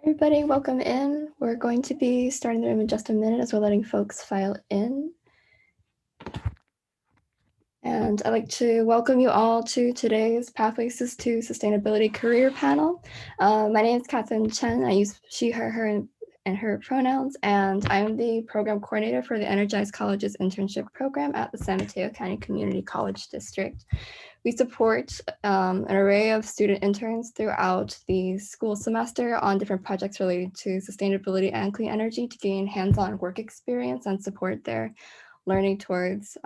Everybody, welcome in. We're going to be starting the room in just a minute as we're letting folks file in. And I'd like to welcome you all to today's Pathways to Sustainability Career Panel. My name is Catherine Chen. I use she, her, and her pronouns, and I'm the program coordinator for the Energized Colleges internship program at the San Mateo County Community College District. We support an array of student interns throughout the school semester on different projects related to sustainability and clean energy to gain hands-on work experience and support their learning towards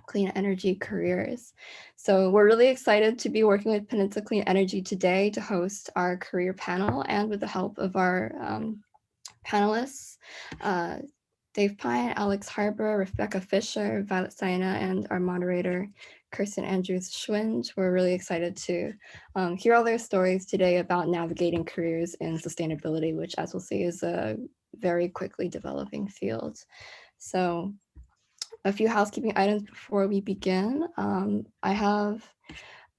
clean energy careers. So we're really excited to be working with Peninsula Clean Energy today to host our career panel, and with the help of our panelists, Dave Pine, Alex Harbour, Rebecca Fisher, Violet Siena, and our moderator, Kirsten Andrews Schwind. We're really excited to hear all their stories today about navigating careers in sustainability, which, as we'll see, is a very quickly developing field. So a few housekeeping items before we begin. I have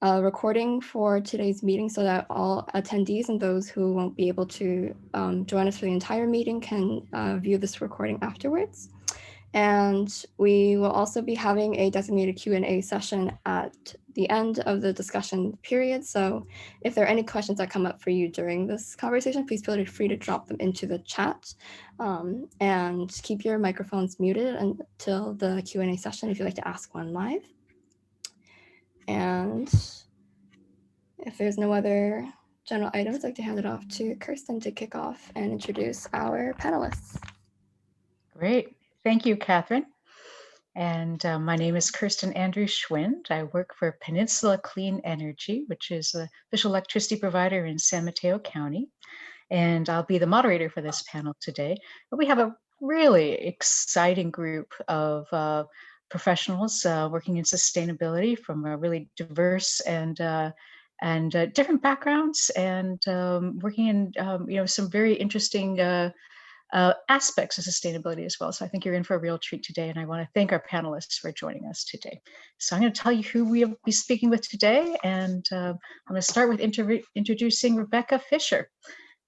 a recording for today's meeting so that all attendees and those who won't be able to join us for the entire meeting can view this recording afterwards. And we will also be having a designated Q&A session at the end of the discussion period. So if there are any questions that come up for you during this conversation, please feel free to drop them into the chat, and keep your microphones muted until the Q&A session if you'd like to ask one live. And if there's no other general items, I'd like to hand it off to Kirsten to kick off and introduce our panelists. Great. Thank you, Catherine. And my name is Kirsten Andrews Schwind. I work for Peninsula Clean Energy, which is the official electricity provider in San Mateo County. And I'll be the moderator for this panel today. But we have a really exciting group of professionals working in sustainability from a really diverse and different backgrounds, and working in some very interesting aspects of sustainability as well. So I think you're in for a real treat today, and I want to thank our panelists for joining us today. So I'm going to tell you who we'll be speaking with today, and I'm going to start with introducing Rebecca Fisher.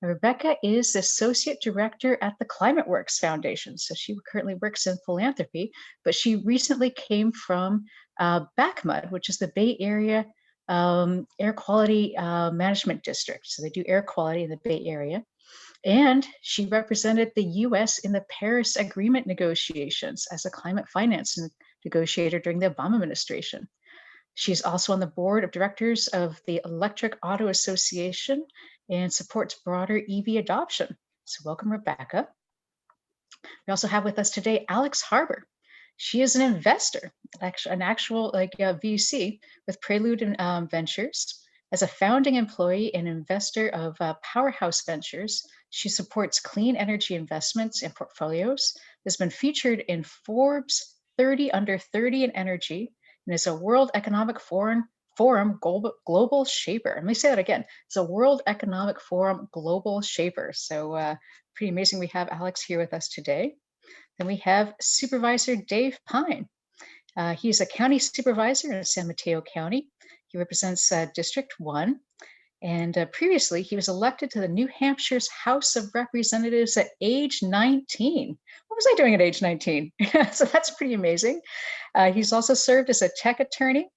Rebecca is the Associate Director at the ClimateWorks Foundation. So she currently works in philanthropy, but she recently came from BAAQMD, which is the Bay Area Air Quality Management District. So they do air quality in the Bay Area. And she represented the US in the Paris Agreement negotiations as a climate finance negotiator during the Obama administration. She's also on the board of directors of the Electric Auto Association and supports broader EV adoption. So welcome, Rebecca. We also have with us today Alex Harbour. She is an investor, an actual VC with Prelude Ventures. As a founding employee and investor of PowerHouse Ventures, she supports clean energy investments and portfolios. Has been featured in Forbes 30 Under 30 in Energy, and is a World Economic Forum Global Shaper. Let me say that again. It's a World Economic Forum Global Shaper. So pretty amazing we have Alex here with us today. Then we have Supervisor Dave Pine. He's a county supervisor in San Mateo County. He represents District 1. And previously, he was elected to the New Hampshire's House of Representatives at age 19. What was I doing at age 19? So that's pretty amazing. He's also served as a tech attorney,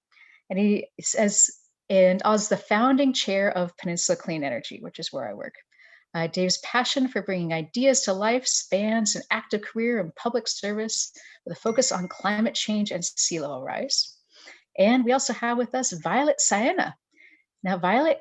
and he says, and as the founding chair of Peninsula Clean Energy, which is where I work. Dave's passion for bringing ideas to life spans an active career in public service with a focus on climate change and sea level rise. And we also have with us Violet Siena. Now, Violet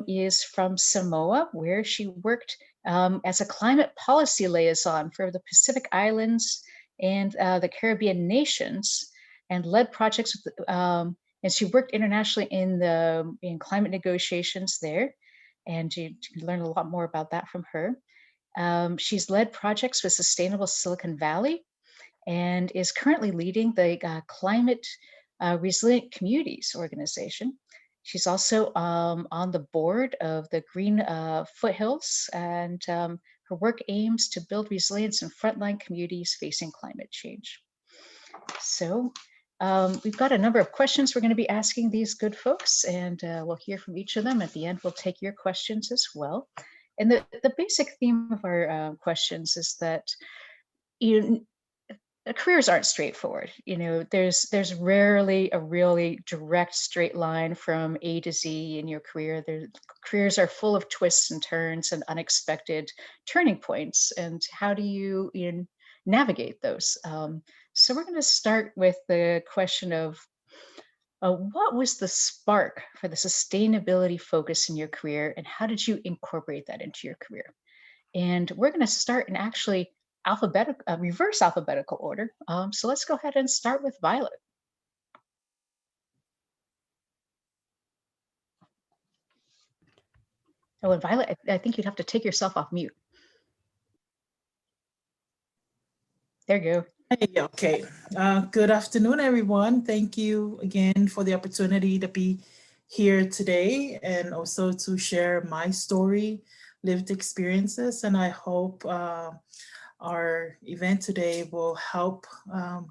is from Samoa, where she worked as a climate policy liaison for the Pacific Islands and the Caribbean nations, and led projects with, and she worked internationally in climate negotiations there. And you can learn a lot more about that from her. She's led projects with Sustainable Silicon Valley and is currently leading the Climate Resilient Communities organization. She's also on the board of the Green Foothills, and her work aims to build resilience in frontline communities facing climate change. So we've got a number of questions we're going to be asking these good folks, and we'll hear from each of them. At the end, we'll take your questions as well. And the basic theme of our questions is that you careers aren't straightforward. There's rarely a really direct straight line from A to Z in your career. Careers are full of twists and turns and unexpected turning points. And how do you navigate those? So we're going to start with the question of what was the spark for the sustainability focus in your career, and how did you incorporate that into your career? And we're going to start in actually reverse alphabetical order. So let's go ahead and start with Violet. Oh, and Violet, I think you'd have to take yourself off mute. There you go. Hey, okay. Good afternoon, everyone. Thank you again for the opportunity to be here today and also to share my story, lived experiences, and I hope our event today will help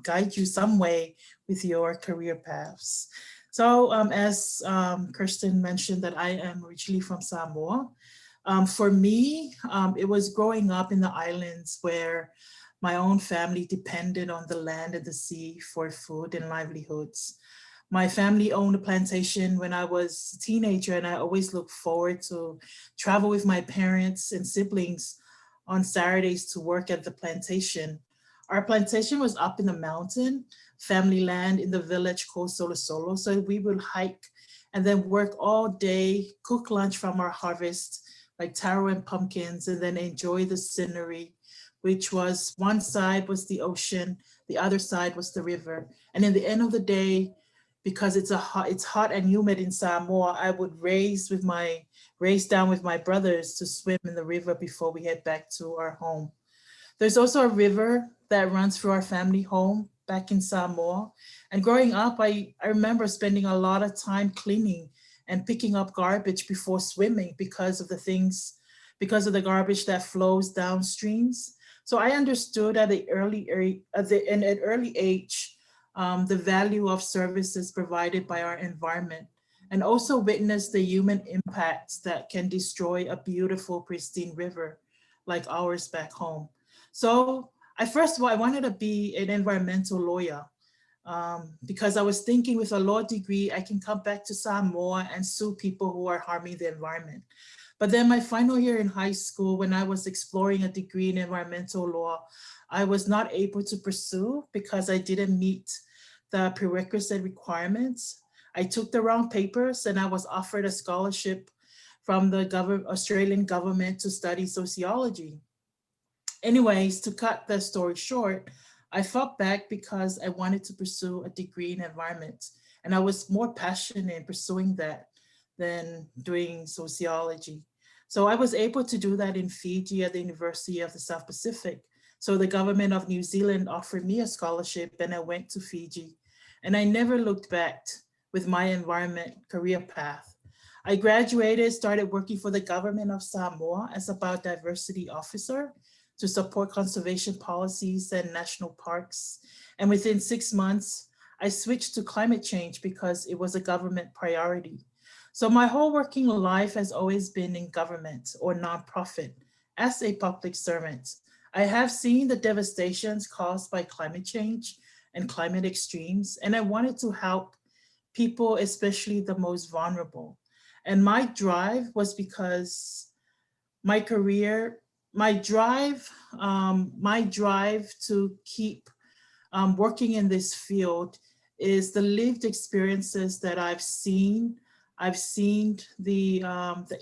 guide you some way with your career paths. So as Kirsten mentioned, that I am originally from Samoa. For me, it was growing up in the islands where my own family depended on the land and the sea for food and livelihoods. My family owned a plantation when I was a teenager, and I always looked forward to travel with my parents and siblings on Saturdays to work at the plantation. Our plantation was up in the mountain, family land in the village called Solo Solo. So we would hike and then work all day, cook lunch from our harvest, like taro and pumpkins, and then enjoy the scenery, which was one side was the ocean, the other side was the river. And in the end of the day, because it's hot and humid in Samoa, I would race down with my brothers to swim in the river before we head back to our home. There's also a river that runs through our family home back in Samoa. And growing up, I remember spending a lot of time cleaning and picking up garbage before swimming because of the garbage that flows downstreams. So I understood at an early age the value of services provided by our environment, and also witnessed the human impacts that can destroy a beautiful, pristine river like ours back home. So I wanted to be an environmental lawyer because I was thinking with a law degree, I can come back to Samoa and sue people who are harming the environment. But then my final year in high school, when I was exploring a degree in environmental law, I was not able to pursue because I didn't meet the prerequisite requirements. I took the wrong papers and I was offered a scholarship from the Australian government to study sociology. Anyways, to cut the story short, I fought back because I wanted to pursue a degree in environment. And I was more passionate in pursuing that than doing sociology. So I was able to do that in Fiji at the University of the South Pacific. So the government of New Zealand offered me a scholarship and I went to Fiji. And I never looked back with my environment career path. I graduated, started working for the government of Samoa as a biodiversity officer to support conservation policies and national parks. And within 6 months, I switched to climate change because it was a government priority. So my whole working life has always been in government or nonprofit as a public servant. I have seen the devastations caused by climate change and climate extremes, and I wanted to help people, especially the most vulnerable. And my drive was because my drive to keep working in this field is the lived experiences that I've seen. I've seen the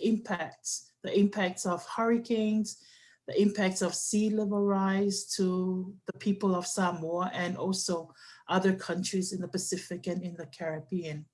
impacts of hurricanes, the impacts of sea level rise to the people of Samoa and also other countries in the Pacific and in the Caribbean.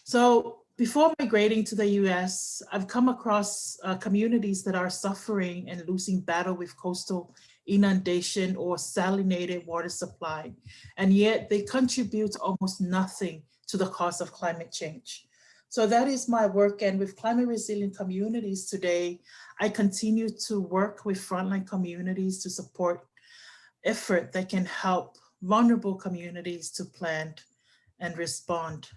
So before migrating to the US, I've come across communities that are suffering and losing battle with coastal inundation or salinated water supply, and yet they contribute almost nothing to the cost of climate change. So that is my work, and with climate resilient communities today, I continue to work with frontline communities to support effort that can help vulnerable communities to plan and respond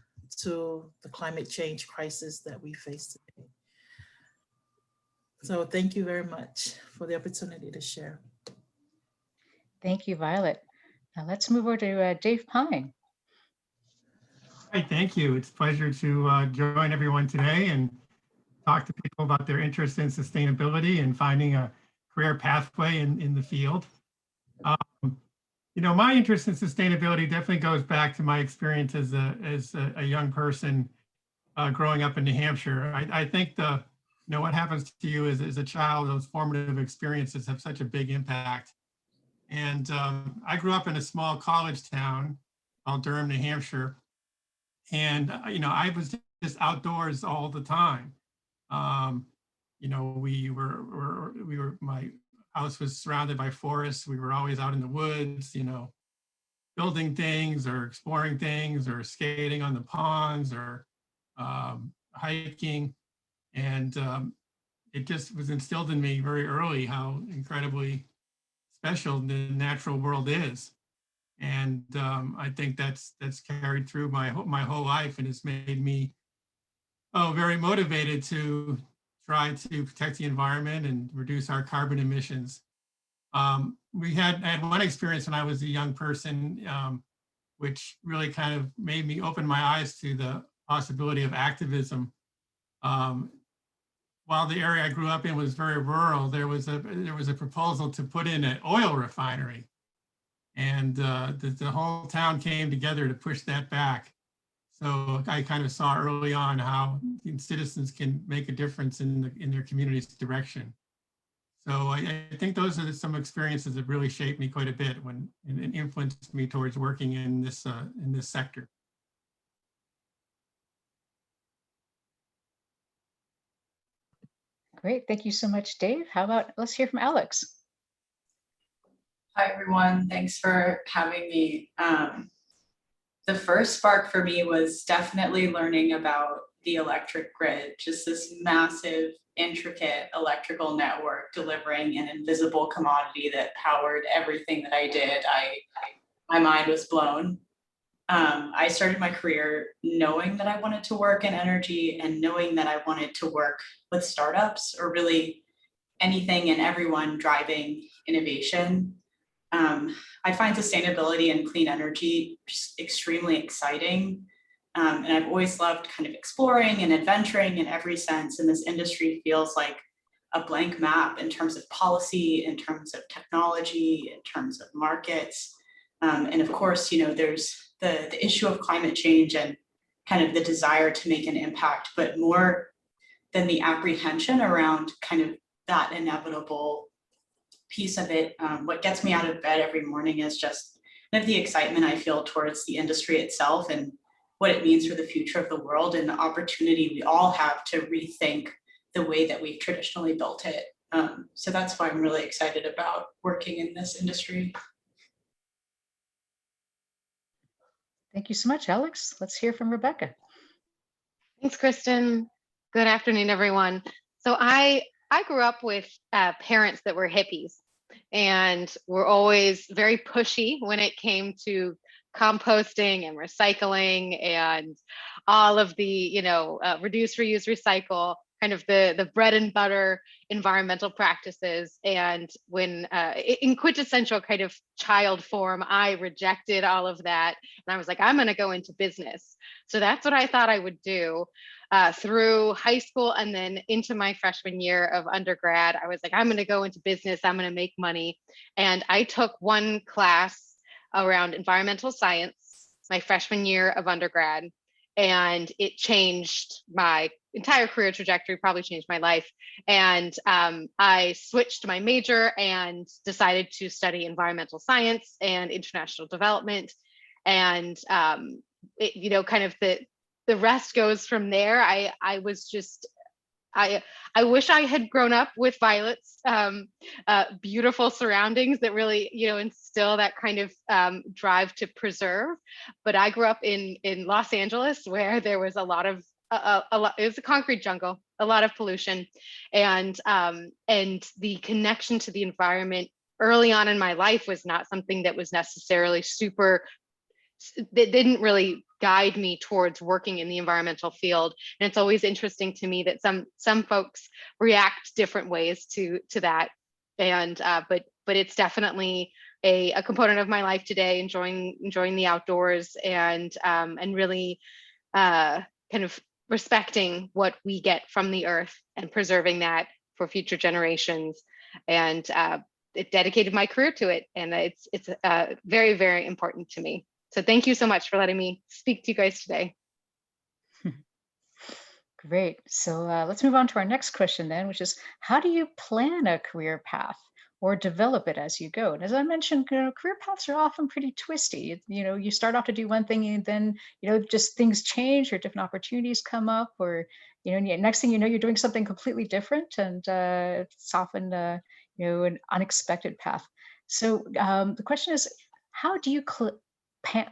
to the climate change crisis that we face today. So thank you very much for the opportunity to share. Thank you, Violet. Now let's move over to Dave Pine. Hi, thank you. It's a pleasure to join everyone today and talk to people about their interest in sustainability and finding a career pathway in the field. You know, my interest in sustainability definitely goes back to my experience as a young person growing up in New Hampshire. I think what happens to you as a child, those formative experiences have such a big impact. And I grew up in a small college town called Durham, New Hampshire. And, you know, I was just outdoors all the time. You know, my house was surrounded by forests. We were always out in the woods, you know, building things or exploring things or skating on the ponds or hiking. And it just was instilled in me very early how incredibly special the natural world is. And I think that's carried through my whole life, and it's made me very motivated to try to protect the environment and reduce our carbon emissions. I had one experience when I was a young person, which really kind of made me open my eyes to the possibility of activism. While the area I grew up in was very rural, there was a proposal to put in an oil refinery. And the whole town came together to push that back. So I kind of saw early on how citizens can make a difference in their community's direction. So I think those are some experiences that really shaped me quite a bit and influenced me towards working in this sector. Great, thank you so much, Dave. How about, let's hear from Alex. Hi, everyone. Thanks for having me. The first spark for me was definitely learning about the electric grid, just this massive, intricate electrical network delivering an invisible commodity that powered everything that I did. My mind was blown. I started my career knowing that I wanted to work in energy and knowing that I wanted to work with startups or really anything and everyone driving innovation. I find sustainability and clean energy just extremely exciting. And I've always loved kind of exploring and adventuring in every sense. And this industry feels like a blank map in terms of policy, in terms of technology, in terms of markets. And of course, you know, there's the issue of climate change and kind of the desire to make an impact, but more than the apprehension around kind of that inevitable piece of it, what gets me out of bed every morning is just kind of the excitement I feel towards the industry itself and what it means for the future of the world and the opportunity we all have to rethink the way that we've traditionally built it. So that's why I'm really excited about working in this industry. Thank you so much, Alex. Let's hear from Rebecca. Thanks, Kristen. Good afternoon, everyone. So I grew up with parents that were hippies and were always very pushy when it came to composting and recycling and all of the, you know, reduce, reuse, recycle, kind of the bread and butter environmental practices. And when in quintessential kind of child form, I rejected all of that. And I was like, I'm going to go into business. So that's what I thought I would do. Through high school and then into my freshman year of undergrad, I was like, I'm going to go into business. I'm going to make money. And I took one class around environmental science my freshman year of undergrad. And it changed my entire career trajectory, probably changed my life. And I switched my major and decided to study environmental science and international development. And, you know, kind of the rest goes from there. I was just, I wish I had grown up with Violet's beautiful surroundings that really, you know, instill that kind of drive to preserve. But I grew up in Los Angeles, where there was a lot of, it was a concrete jungle, a lot of pollution, and the connection to the environment early on in my life was not something that was necessarily super, that didn't really guide me towards working in the environmental field. And it's always interesting to me that some folks react different ways to that. And but it's definitely a component of my life today, enjoying the outdoors and really kind of respecting what we get from the earth and preserving that for future generations. And it dedicated my career to it, and it's very, very important to me. So thank you so much for letting me speak to you guys today. Great. So let's move on to our next question then, which is, how do you plan a career path or develop it as you go? And as I mentioned, career paths are often pretty twisty. You start off to do one thing and then, just things change or different opportunities come up, or, next thing you know, you're doing something completely different. And it's often, an unexpected path. So the question is, how do you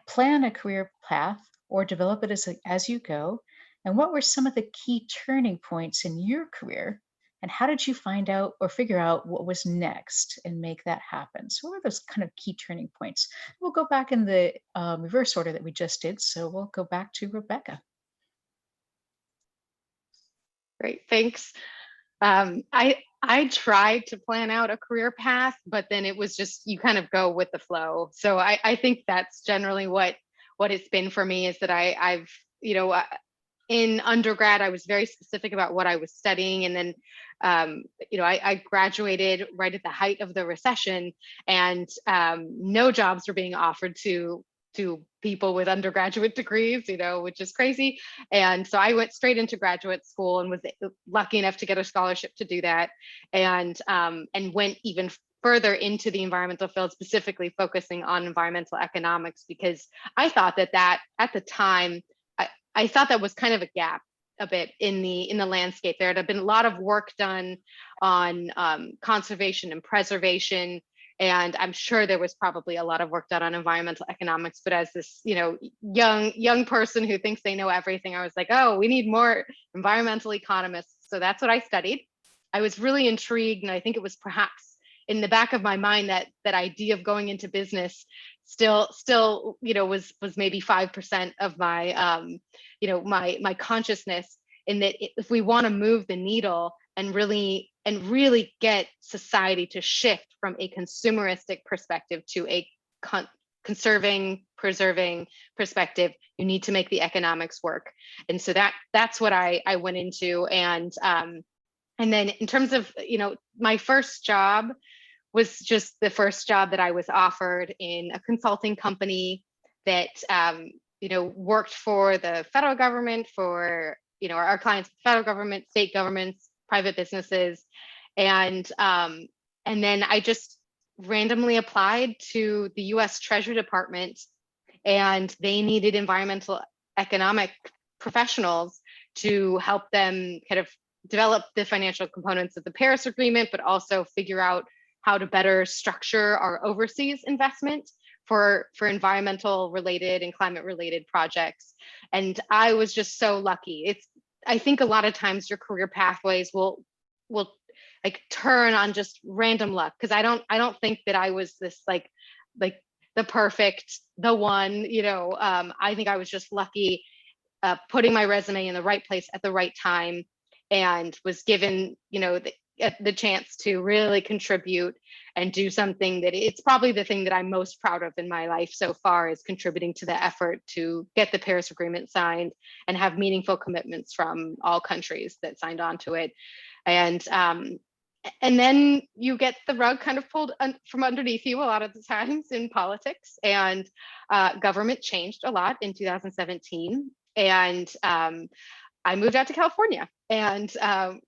plan a career path or develop it as you go? And what were some of the key turning points in your career? And how did you find out or figure out what was next and make that happen? So what are those kind of key turning points? We'll go back in the reverse order that we just did. So we'll go back to Rebecca. Great, thanks. I tried to plan out a career path, but then it was just, you kind of go with the flow. So I think that's generally what it's been for me, is that I've, in undergrad, I was very specific about what I was studying. And then, I graduated right at the height of the recession, and no jobs were being offered to people with undergraduate degrees, which is crazy. And so I went straight into graduate school and was lucky enough to get a scholarship to do that. And went even further into the environmental field, specifically focusing on environmental economics, because I thought that at the time, I thought that was kind of a gap a bit in the landscape. There had been a lot of work done on conservation and preservation, and I'm sure there was probably a lot of work done on environmental economics. But as this, young person who thinks they know everything, I was like, oh, we need more environmental economists. So that's what I studied. I was really intrigued, and I think it was perhaps in the back of my mind that idea of going into business still was maybe 5% of my my consciousness, in that if we want to move the needle and really get society to shift from a consumeristic perspective to a conserving, preserving perspective, you need to make the economics work. And so that's what I went into. And then in terms of, my first job was just the first job that I was offered in a consulting company that, worked for the federal government, for, our clients, federal government, state governments, private businesses. And then I just randomly applied to the US Treasury Department, and they needed environmental economic professionals to help them kind of develop the financial components of the Paris Agreement, but also figure out how to better structure our overseas investment for environmental related and climate related projects. And I was just so lucky. I think a lot of times your career pathways will like turn on just random luck, because I don't think that I was this like the perfect, the one, I think I was just lucky, putting my resume in the right place at the right time, and was given, the chance to really contribute and do something that it's probably the thing that I'm most proud of in my life so far, is contributing to the effort to get the Paris Agreement signed and have meaningful commitments from all countries that signed on to it. And then you get the rug kind of pulled from underneath you a lot of the times in politics, and government changed a lot in 2017. And I moved out to California and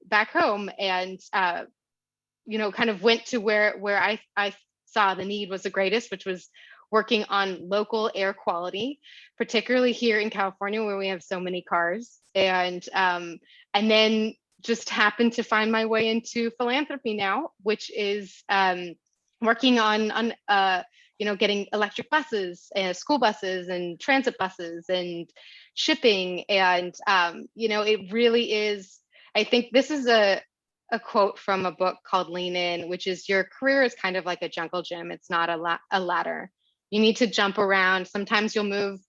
back home, and kind of went to where I saw the need was the greatest, which was working on local air quality, particularly here in California where we have so many cars. And then just happened to find my way into philanthropy now, which is working on getting electric buses and school buses and transit buses and shipping. And it really is, I think this is a quote from a book called Lean In, which is, your career is kind of like a jungle gym. It's not a ladder. You need to jump around. Sometimes you'll move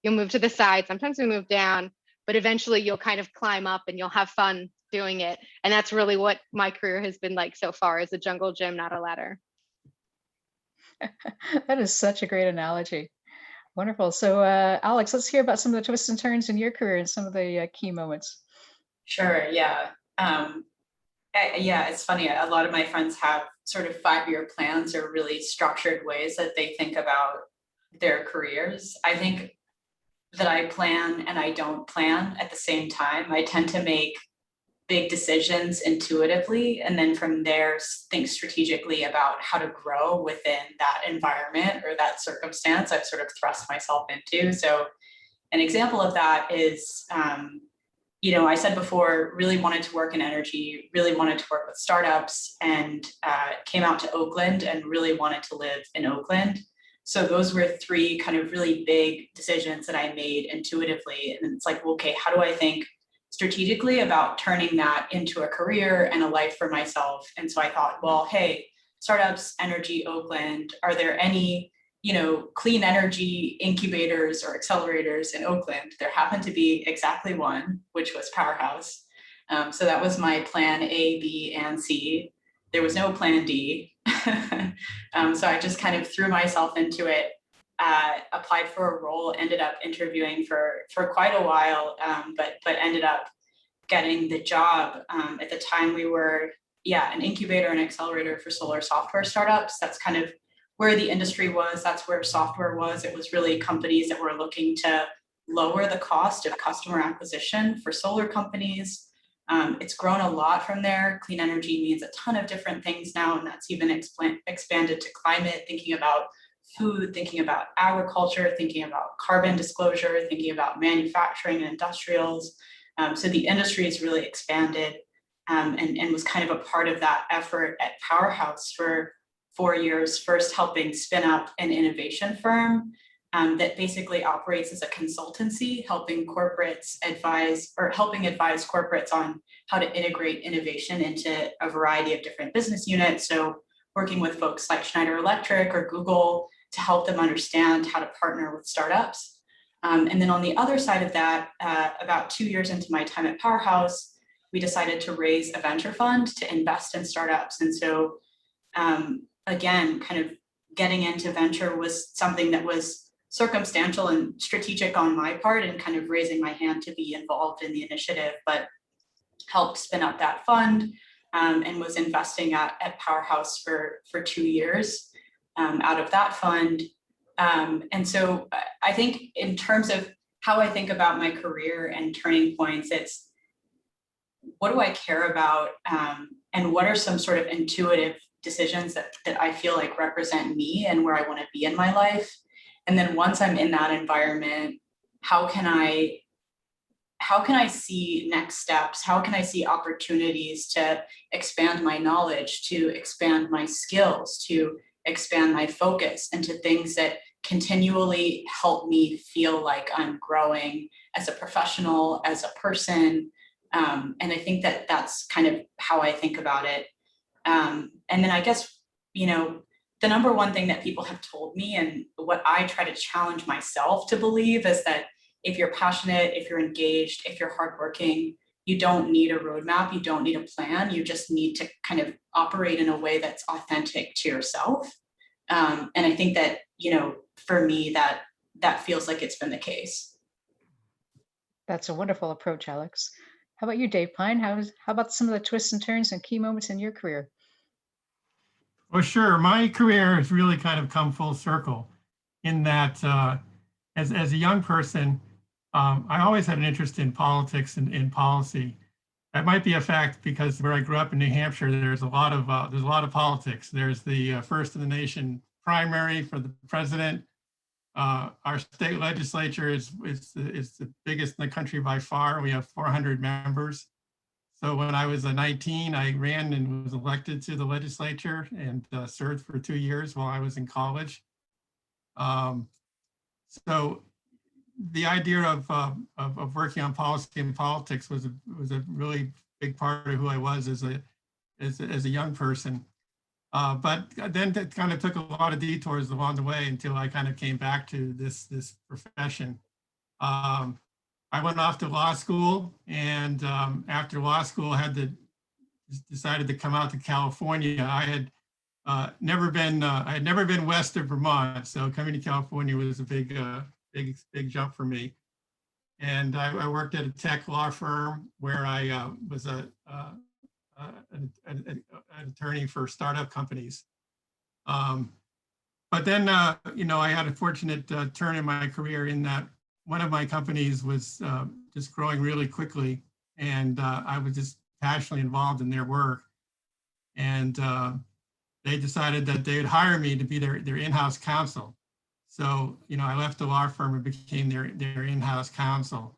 You'll move to the side. Sometimes we move down, but eventually you'll kind of climb up and you'll have fun doing it. And that's really what my career has been like so far, is a jungle gym, not a ladder. That is such a great analogy. Wonderful. So Alex, let's hear about some of the twists and turns in your career and some of the key moments. Sure, yeah. Yeah, it's funny. A lot of my friends have sort of 5-year plans or really structured ways that they think about their careers. I think that I plan and I don't plan at the same time. I tend to make big decisions intuitively, and then from there think strategically about how to grow within that environment or that circumstance I've sort of thrust myself into. So an example of that is, I said before, really wanted to work in energy, really wanted to work with startups, and came out to Oakland and really wanted to live in Oakland. So those were 3 kind of really big decisions that I made intuitively. And it's like, well, okay, how do I think strategically about turning that into a career and a life for myself? And so I thought, well, hey, startups, energy, Oakland, are there any, clean energy incubators or accelerators in Oakland? There happened to be exactly one, which was PowerHouse. So that was my plan A, B, and C. There was no plan D. So I just kind of threw myself into it, applied for a role, ended up interviewing for quite a while, but ended up getting the job. At the time we were, an incubator and accelerator for solar software startups. That's kind of where the industry was. That's where software was. It was really companies that were looking to lower the cost of customer acquisition for solar companies. It's grown a lot from there. Clean energy means a ton of different things now, and that's even expanded to climate, thinking about food, thinking about agriculture, thinking about carbon disclosure, thinking about manufacturing and industrials. So the industry has really expanded, and was kind of a part of that effort at PowerHouse for 4 years, first helping spin up an innovation firm that basically operates as a consultancy, helping advise corporates on how to integrate innovation into a variety of different business units. So working with folks like Schneider Electric or Google to help them understand how to partner with startups. And then on the other side of that, about 2 years into my time at PowerHouse, we decided to raise a venture fund to invest in startups. And so again, kind of getting into venture was something that was circumstantial and strategic on my part, and kind of raising my hand to be involved in the initiative, but helped spin up that fund, and was investing at PowerHouse for 2 years out of that fund. And so I think in terms of how I think about my career and turning points, it's what do I care about, and what are some sort of intuitive decisions that I feel like represent me and where I want to be in my life. And then once I'm in that environment, how can I see next steps? How can I see opportunities to expand my knowledge, to expand my skills, to expand my focus into things that continually help me feel like I'm growing as a professional, as a person. And I think that that's kind of how I think about it. And then I guess, the number one thing that people have told me, and what I try to challenge myself to believe, is that if you're passionate, if you're engaged, if you're hardworking, you don't need a roadmap, you don't need a plan, you just need to kind of operate in a way that's authentic to yourself. And I think that, for me, that feels like it's been the case. That's a wonderful approach, Alex. How about you, Dave Pine? How about some of the twists and turns and key moments in your career? Well, sure. My career has really kind of come full circle in that as a young person, I always had an interest in politics and in policy. That might be a fact because where I grew up in New Hampshire, there's a lot of politics. There's the first in the nation primary for the president. Our state legislature is the biggest in the country by far. We have 400 members. So when I was 19, I ran and was elected to the legislature and served for 2 years while I was in college. So the idea of working on policy and politics was a really big part of who I was as a young person. But then it kind of took a lot of detours along the way until I kind of came back to this profession. I went off to law school, and after law school, decided to come out to California. I had never been west of Vermont, so coming to California was a big jump for me. And I worked at a tech law firm where I was an attorney for startup companies. But then, I had a fortunate turn in my career in that one of my companies was just growing really quickly, and I was just passionately involved in their work. And they decided that they would hire me to be their in-house counsel. So, I left the law firm and became their in-house counsel.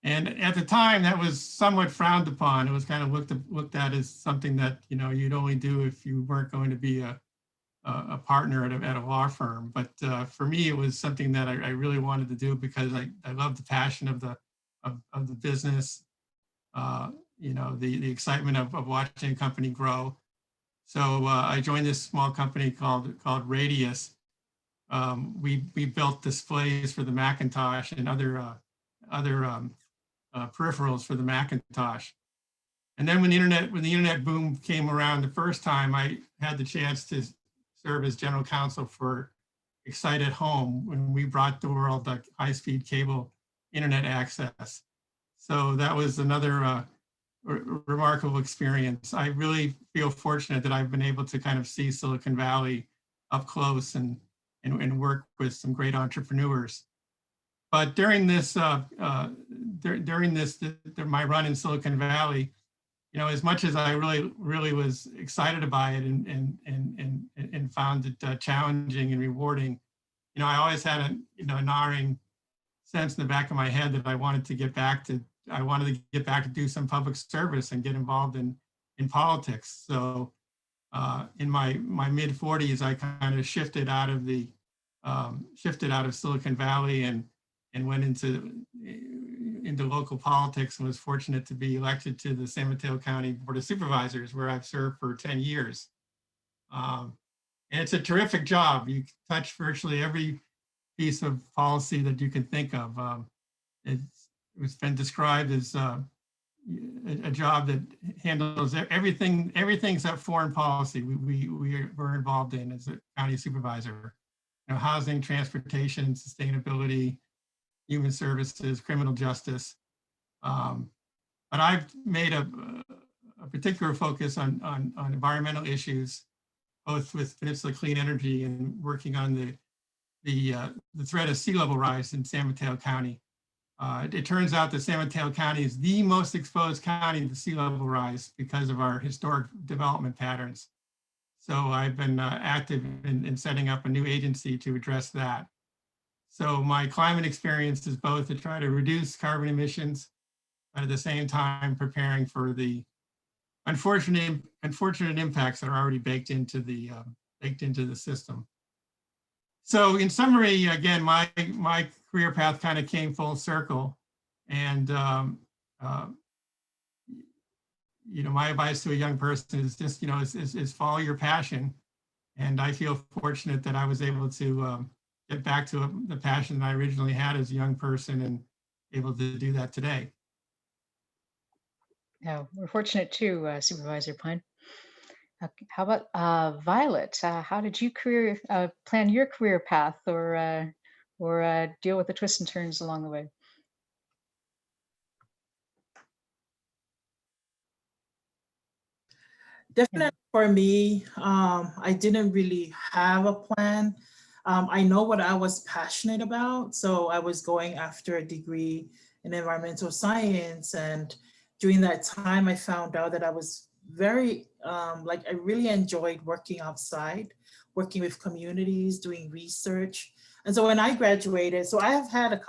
And at the time, that was somewhat frowned upon. It was kind of looked at as something that, you'd only do if you weren't going to be a partner at a law firm. But for me, it was something that I really wanted to do because I love the passion of the business, the excitement of watching a company grow. So I joined this small company called Radius. We built displays for the Macintosh and other peripherals for the Macintosh. And then when the internet boom came around the first time, I had the chance to serve as general counsel for Excite at Home when we brought the world like high-speed cable internet access. So that was another remarkable experience. I really feel fortunate that I've been able to kind of see Silicon Valley up close and work with some great entrepreneurs. But during this, my run in Silicon Valley, as much as I really was excited about it and found it challenging and rewarding, I always had a gnawing sense in the back of my head that I wanted to get back to do some public service and get involved in politics. So in my mid 40s, I kind of shifted out of Silicon Valley and went into local politics and was fortunate to be elected to the San Mateo County Board of Supervisors, where I've served for 10 years. And it's a terrific job. You touch virtually every piece of policy that you can think of. It's been described as a job that handles everything except foreign policy we're involved in as a county supervisor. Housing, transportation, sustainability, human services, criminal justice. But I've made a particular focus on environmental issues, both with Peninsula Clean Energy and working on the threat of sea level rise in San Mateo County. It turns out that San Mateo County is the most exposed county to sea level rise because of our historic development patterns. So I've been active in setting up a new agency to address that. So my climate experience is both to try to reduce carbon emissions, but at the same time preparing for the unfortunate impacts that are already baked into the system. So in summary, again, my career path kind of came full circle, and my advice to a young person is just is follow your passion, and I feel fortunate that I was able to get back to the passion that I originally had as a young person and able to do that today. Yeah, we're fortunate too, Supervisor Pine. How about Violet? How did you plan your career path or deal with the twists and turns along the way? Definitely for me, I didn't really have a plan. I know what I was passionate about, so I was going after a degree in environmental science, and during that time, I found out that I was very, I really enjoyed working outside, working with communities, doing research. And so when I graduated, so I have had a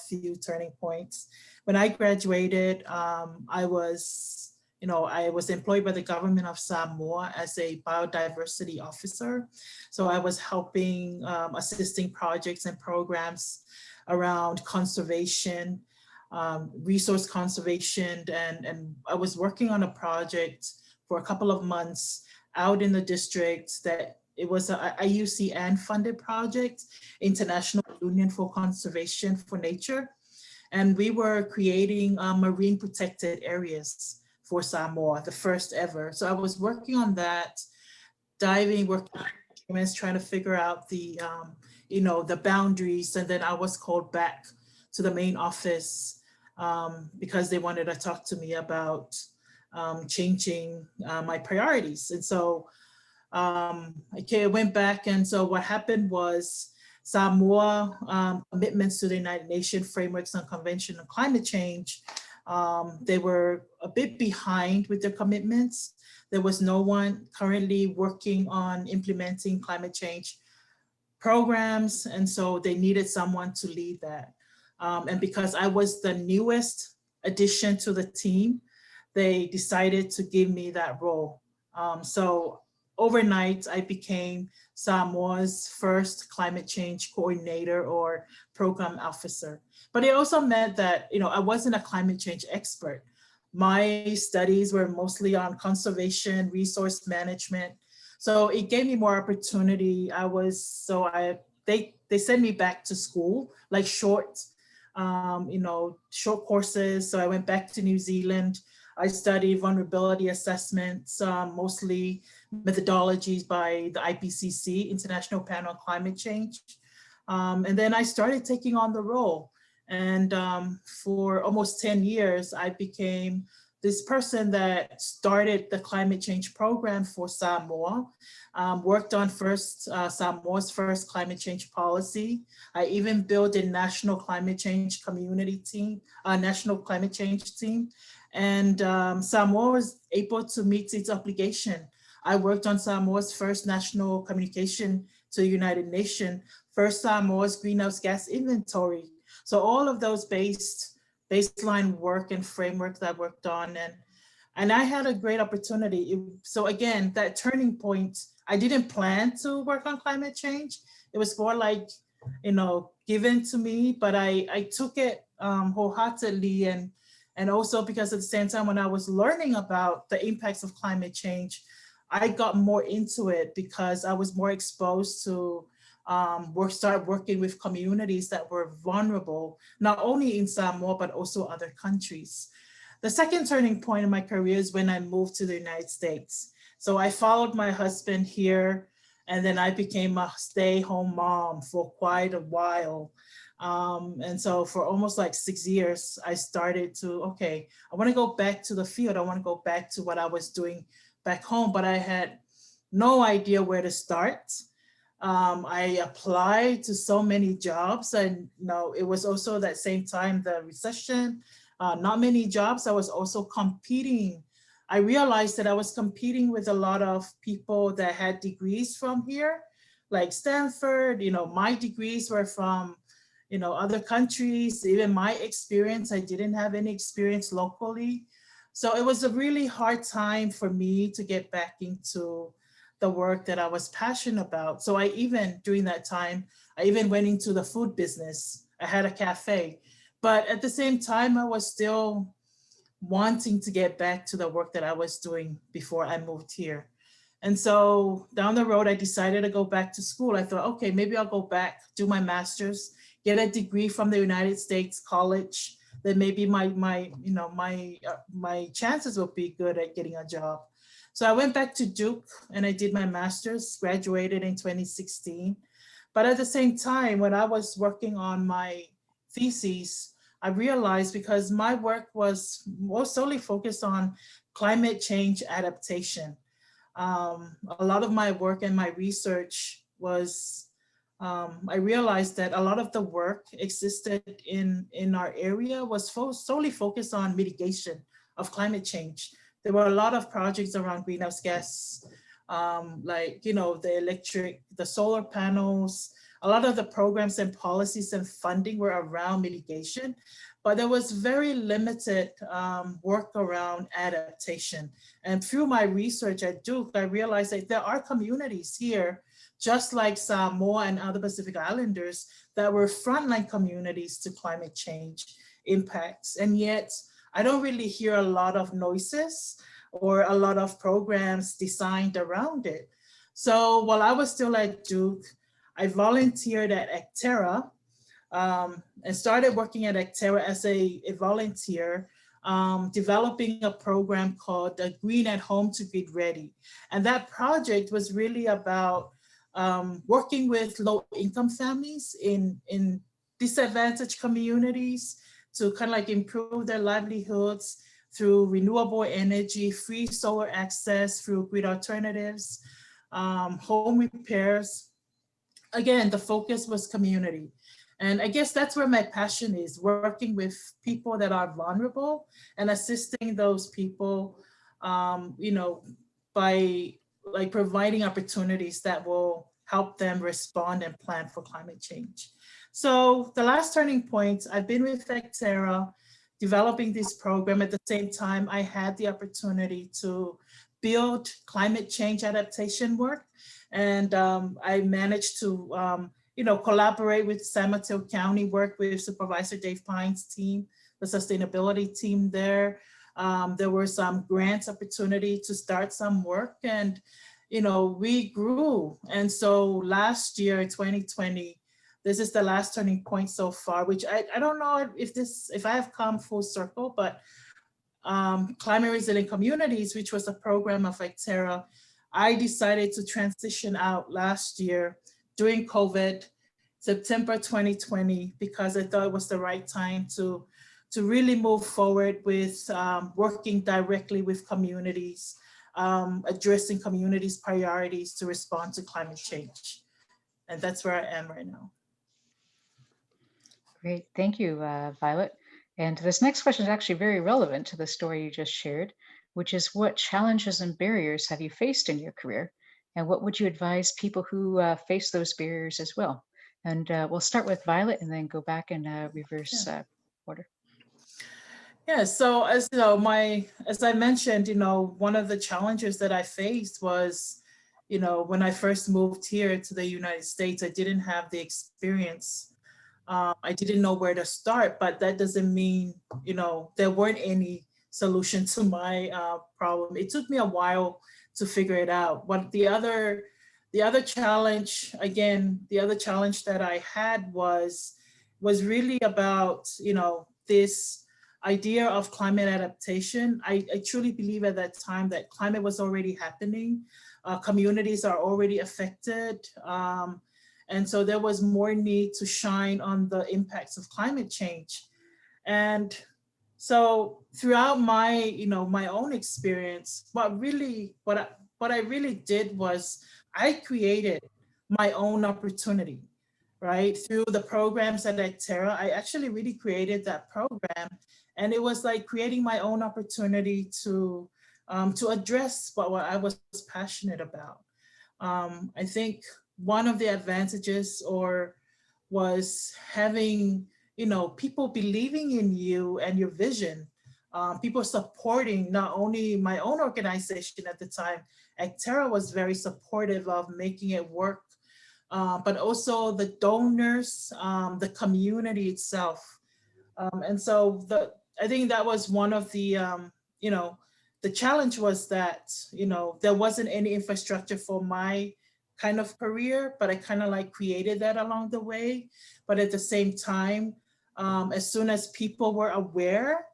few turning points. When I graduated, I was employed by the government of Samoa as a biodiversity officer. So I was helping, assisting projects and programs around conservation, resource conservation, and I was working on a project for a couple of months out in the district that it was a IUCN funded project, International Union for Conservation for Nature. And we were creating marine protected areas for Samoa, the first ever. So I was working on that, working on documents, trying to figure out the, the boundaries. And then I was called back to the main office because they wanted to talk to me about changing my priorities. And so I went back, and so what happened was Samoa commitments to the United Nations Frameworks on Convention on Climate Change, they were a bit behind with their commitments. There was no one currently working on implementing climate change programs, and so they needed someone to lead that. And because I was the newest addition to the team, they decided to give me that role. So overnight, I became Samoa's first climate change coordinator or program officer. But it also meant that, I wasn't a climate change expert. My studies were mostly on conservation, resource management. So it gave me more opportunity. They sent me back to school, like short courses. So I went back to New Zealand. I studied vulnerability assessments, mostly methodologies by the IPCC, International Panel on Climate Change. And then I started taking on the role. And for almost 10 years, I became this person that started the climate change program for Samoa, worked on Samoa's first climate change policy. I even built a national climate change community team, a national climate change team. And Samoa was able to meet its obligation. I worked on Samoa's first national communication to the United Nations, first Samoa's greenhouse gas inventory. So all of those baseline work and framework that I worked on, and I had a great opportunity. So again, that turning point, I didn't plan to work on climate change. It was more like, given to me, but I took it wholeheartedly, and also because at the same time when I was learning about the impacts of climate change, I got more into it because I was more exposed to start working with communities that were vulnerable, not only in Samoa, but also other countries. The second turning point in my career is when I moved to the United States. So I followed my husband here, and then I became a stay-home mom for quite a while. And so for almost like 6 years, I started to, I want to go back to the field. I want to go back to what I was doing back home, but I had no idea where to start. I applied to so many jobs, and it was also that same time, the recession, not many jobs. I was also competing. I realized that I was competing with a lot of people that had degrees from here, like Stanford. My degrees were from, other countries. Even my experience, I didn't have any experience locally. So it was a really hard time for me to get back into the work that I was passionate about. So during that time, I even went into the food business. I had a cafe, but at the same time, I was still wanting to get back to the work that I was doing before I moved here. And so down the road, I decided to go back to school. I thought, okay, maybe I'll go back, do my master's, get a degree from the United States college. Then maybe my chances will be good at getting a job. So I went back to Duke and I did my master's, graduated in 2016. But at the same time, when I was working on my thesis, I realized, because my work was more solely focused on climate change adaptation. A lot of my work and my research was, I realized that a lot of the work existed in our area was solely focused on mitigation of climate change. There were a lot of projects around greenhouse gas, the solar panels. A lot of the programs and policies and funding were around mitigation, but there was very limited work around adaptation. And through my research at Duke, I realized that there are communities here, just like Samoa and other Pacific Islanders, that were frontline communities to climate change impacts. And yet, I don't really hear a lot of noises or a lot of programs designed around it. So while I was still at Duke, I volunteered at Actera, and started working at Actera as a volunteer, developing a program called the Green at Home to Grid Ready. And that project was really about working with low-income families in disadvantaged communities to kind of like improve their livelihoods through renewable energy, free solar access, through grid alternatives, home repairs. Again, the focus was community. And I guess that's where my passion is, working with people that are vulnerable and assisting those people, you know, by like providing opportunities that will help them respond and plan for climate change. So the last turning point, I've been with Actera, developing this program. At the same time, I had the opportunity to build climate change adaptation work. And I managed to, you know, collaborate with San Mateo County, work with Supervisor Dave Pine's team, the sustainability team there. There were some grants opportunity to start some work, and, you know, we grew. And so last year, 2020, this is the last turning point so far, which I don't know if I have come full circle, but Climate Resilient Communities, which was a program of Actera, I decided to transition out last year during COVID, September 2020, because I thought it was the right time to really move forward with working directly with communities, addressing communities' priorities to respond to climate change. And that's where I am right now. Great, thank you, Violet. And this next question is actually very relevant to the story you just shared, which is what challenges and barriers have you faced in your career? And what would you advise people who face those barriers as well? And we'll start with Violet and then go back in reverse order. Yeah, so as you know, as I mentioned, you know, one of the challenges that I faced was, you know, when I first moved here to the United States, I didn't have the experience. I didn't know where to start, but that doesn't mean, you know, there weren't any solution to my problem. It took me a while to figure it out. But the other challenge, again, the other challenge that I had was really about, you know, this idea of climate adaptation. I truly believe at that time that climate was already happening. Communities are already affected. And so there was more need to shine on the impacts of climate change. And so throughout my, you know, my own experience, what I really did was I created my own opportunity, right? Through the programs at Actera, I actually really created that program. And it was like creating my own opportunity to address what I was passionate about. I think one of the advantages was having, you know, people believing in you and your vision, people supporting not only my own organization at the time. Actera was very supportive of making it work, but also the donors, the community itself. And so I think that was one of the, you know, the challenge was that, you know, there wasn't any infrastructure for my kind of career, but I kind of like created that along the way. But at the same time, as soon as people were aware,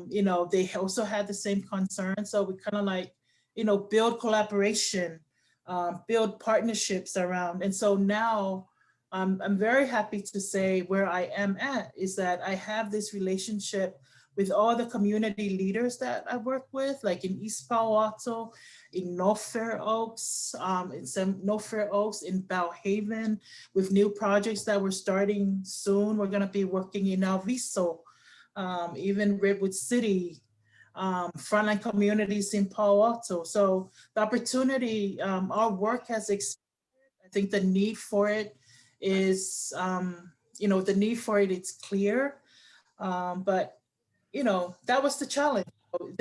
you know, they also had the same concern. So we kind of like, you know, build collaboration, build partnerships around. And so now I'm very happy to say where I am at is that I have this relationship with all the community leaders that I work with, like in East Palo Alto, in North Fair Oaks, in Bellhaven, with new projects that we're starting soon. We're gonna be working in Alviso, even Redwood City, frontline communities in Palo Alto. So the opportunity, our work has expanded. I think the need for it is, you know, the need for it is clear, but you know, that was the challenge.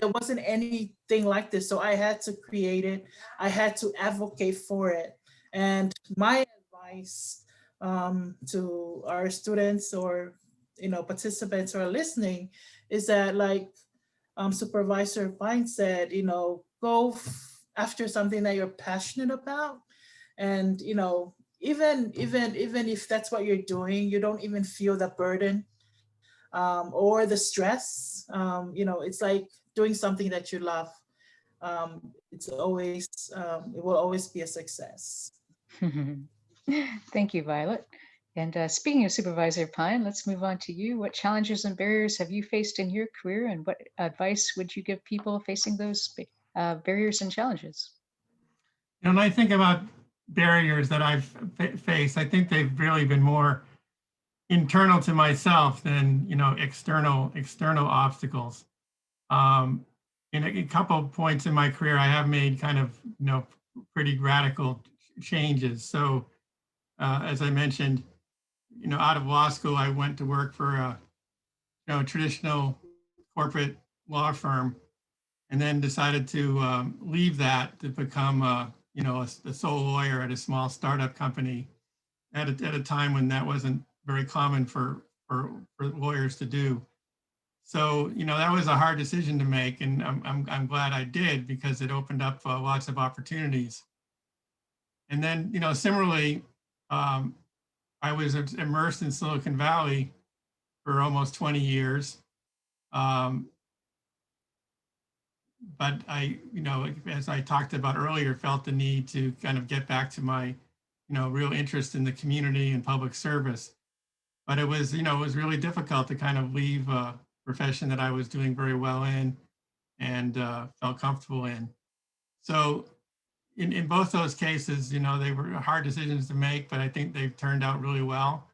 There wasn't anything like this. So I had to create it. I had to advocate for it. And my advice to our students or, you know, participants who are listening is that, like Supervisor Pine said, you know, go after something that you're passionate about. And, you know, even if that's what you're doing, you don't even feel the burden or the stress. You know, it's like doing something that you love. It's always, it will always be a success. Thank you, Violet. And speaking of Supervisor Pine, let's move on to you. What challenges and barriers have you faced in your career, and what advice would you give people facing those barriers and challenges? And I think about barriers that I've faced, I think they've really been more internal to myself than, you know, external obstacles. In a couple of points in my career, I have made kind of, you know, pretty radical changes. So as I mentioned, you know, out of law school, I went to work for a, you know, traditional corporate law firm, and then decided to leave that to become, you know, a sole lawyer at a small startup company at a time when that wasn't very common for lawyers to do. So, you know, that was a hard decision to make, and I'm glad I did, because it opened up lots of opportunities. And then, you know, similarly, I was immersed in Silicon Valley for almost 20 years. But I, you know, as I talked about earlier, felt the need to kind of get back to my, you know, real interest in the community and public service. But it was, you know, it was really difficult to kind of leave a profession that I was doing very well in and felt comfortable in. So in both those cases, you know, they were hard decisions to make, but I think they've turned out really well.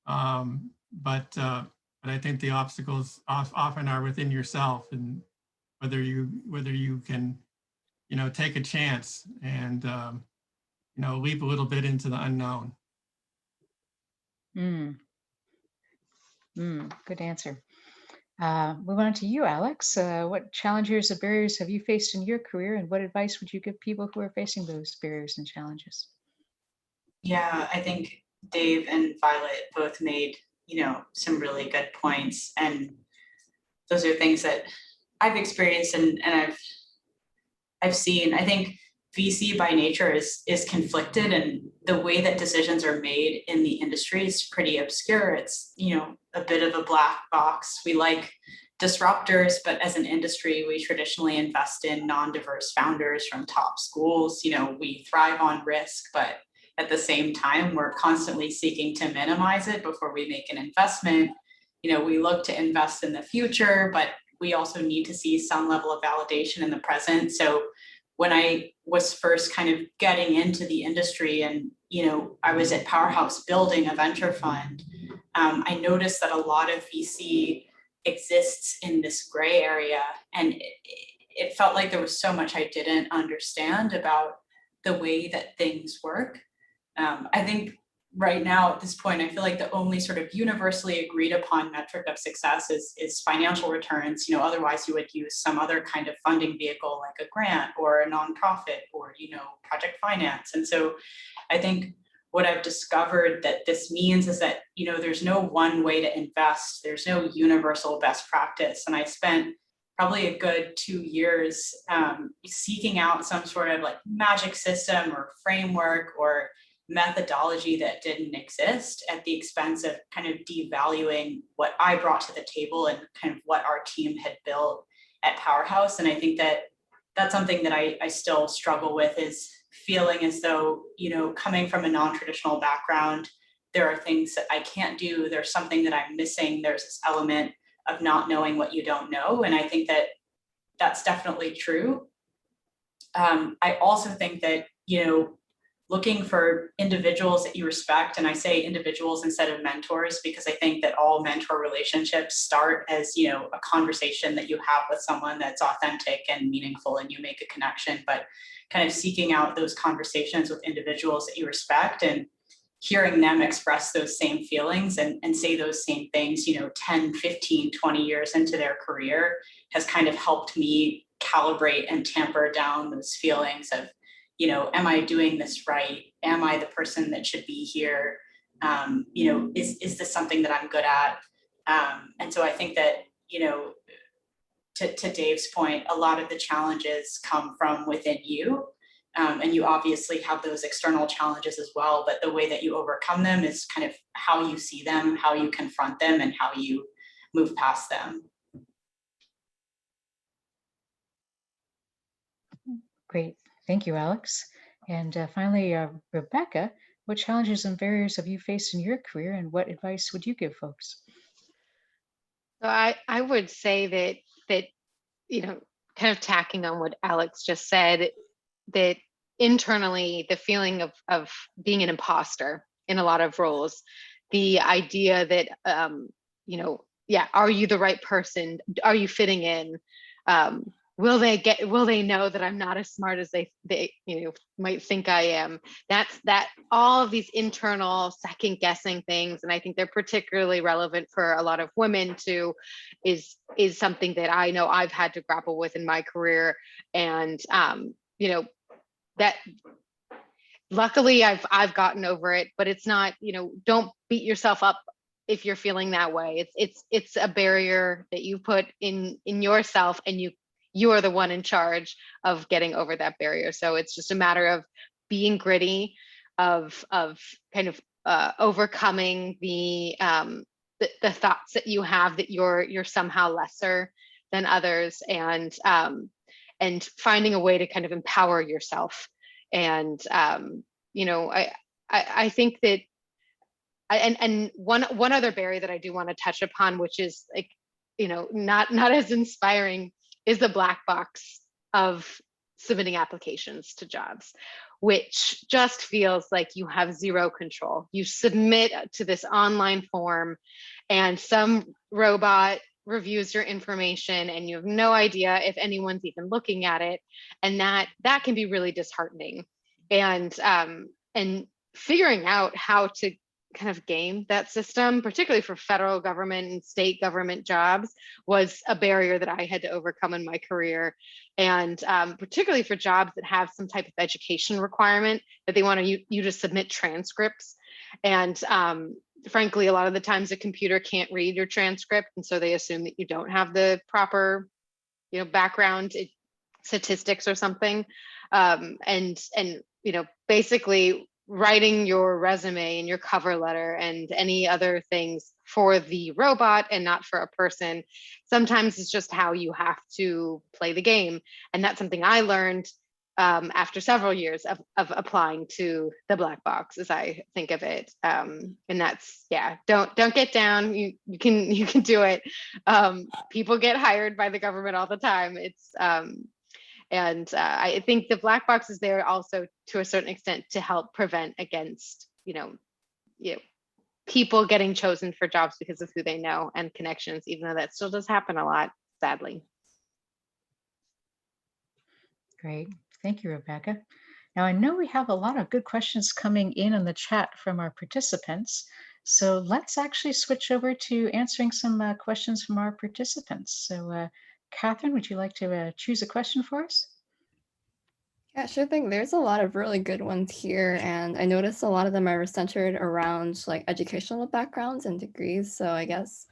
But I think the obstacles often are within yourself, and whether you can, you know, take a chance and, you know, leap a little bit into the unknown. Good answer. Move on to you, Alex. What challenges or barriers have you faced in your career, and what advice would you give people who are facing those barriers and challenges? Yeah, I think Dave and Violet both made, you know, some really good points, and those are things that I've experienced and I've seen. I think VC by nature is conflicted, and the way that decisions are made in the industry is pretty obscure. It's, you know, a bit of a black box. We like disruptors, but as an industry, we traditionally invest in non-diverse founders from top schools. You know, we thrive on risk, but at the same time, we're constantly seeking to minimize it before we make an investment. You know, we look to invest in the future, but we also need to see some level of validation in the present. So when I was first kind of getting into the industry, and, you know, I was at PowerHouse building a venture fund, I noticed that a lot of VC exists in this gray area, and it felt like there was so much I didn't understand about the way that things work. I think right now at this point, I feel like the only sort of universally agreed upon metric of success is financial returns. You know, otherwise you would use some other kind of funding vehicle like a grant or a nonprofit or, you know, project finance. And so I think what I've discovered that this means is that, you know, there's no one way to invest. There's no universal best practice. And I spent probably a good 2 years seeking out some sort of like magic system or framework or methodology that didn't exist, at the expense of kind of devaluing what I brought to the table and kind of what our team had built at PowerHouse. And I think that that's something that I still struggle with, is feeling as though, you know, coming from a non-traditional background, there are things that I can't do. There's something that I'm missing. There's this element of not knowing what you don't know. And I think that that's definitely true. I also think that, you know, looking for individuals that you respect, and I say individuals instead of mentors, because I think that all mentor relationships start as, you know, a conversation that you have with someone that's authentic and meaningful and you make a connection, but kind of seeking out those conversations with individuals that you respect and hearing them express those same feelings and say those same things, you know, 10, 15, 20 years into their career has kind of helped me calibrate and tamper down those feelings of, you know, am I doing this right? Am I the person that should be here? You know, is this something that I'm good at? And so I think that, you know, to Dave's point, a lot of the challenges come from within you. And you obviously have those external challenges as well, but the way that you overcome them is kind of how you see them, how you confront them, and how you move past them. Great, thank you, Alex. And finally, Rebecca, what challenges and barriers have you faced in your career, and what advice would you give folks? So I would say that you know, kind of tacking on what Alex just said, that internally the feeling of being an imposter in a lot of roles, the idea that you know, yeah, are you the right person? Are you fitting in? Will they know that I'm not as smart as they you know, might think I am? That all of these internal second guessing things, and I think they're particularly relevant for a lot of women too, is something that I know I've had to grapple with in my career. And you know, that luckily I've gotten over it, but it's not, you know, don't beat yourself up if you're feeling that way. It's a barrier that you put in yourself, and you are the one in charge of getting over that barrier. So it's just a matter of being gritty, of kind of overcoming the thoughts that you have that you're somehow lesser than others, and finding a way to kind of empower yourself. And you know, I think that and one other barrier that I do want to touch upon, which is, like, you know, not as inspiring, is the black box of submitting applications to jobs, which just feels like you have zero control. You submit to this online form, and some robot reviews your information, and you have no idea if anyone's even looking at it, and that can be really disheartening. And figuring out how to kind of game that system, particularly for federal government and state government jobs, was a barrier that I had to overcome in my career. And particularly for jobs that have some type of education requirement, that they want you to submit transcripts. And frankly, a lot of the times a computer can't read your transcript, and so they assume that you don't have the proper, you know, background statistics or something. And you know, basically writing your resume and your cover letter and any other things for the robot and not for a person, sometimes it's just how you have to play the game. And that's something I learned after several years of applying to the black box, as I think of it. And that's, yeah, don't get down. You can do it. People get hired by the government all the time. It's and I think the black box is there also to a certain extent to help prevent against, you know, people getting chosen for jobs because of who they know and connections, even though that still does happen a lot, sadly. Great, thank you, Rebecca. Now, I know we have a lot of good questions coming in the chat from our participants. So let's actually switch over to answering some questions from our participants. So Catherine, would you like to choose a question for us? Yeah, sure thing. There's a lot of really good ones here, and I noticed a lot of them are centered around like educational backgrounds and degrees. So I guess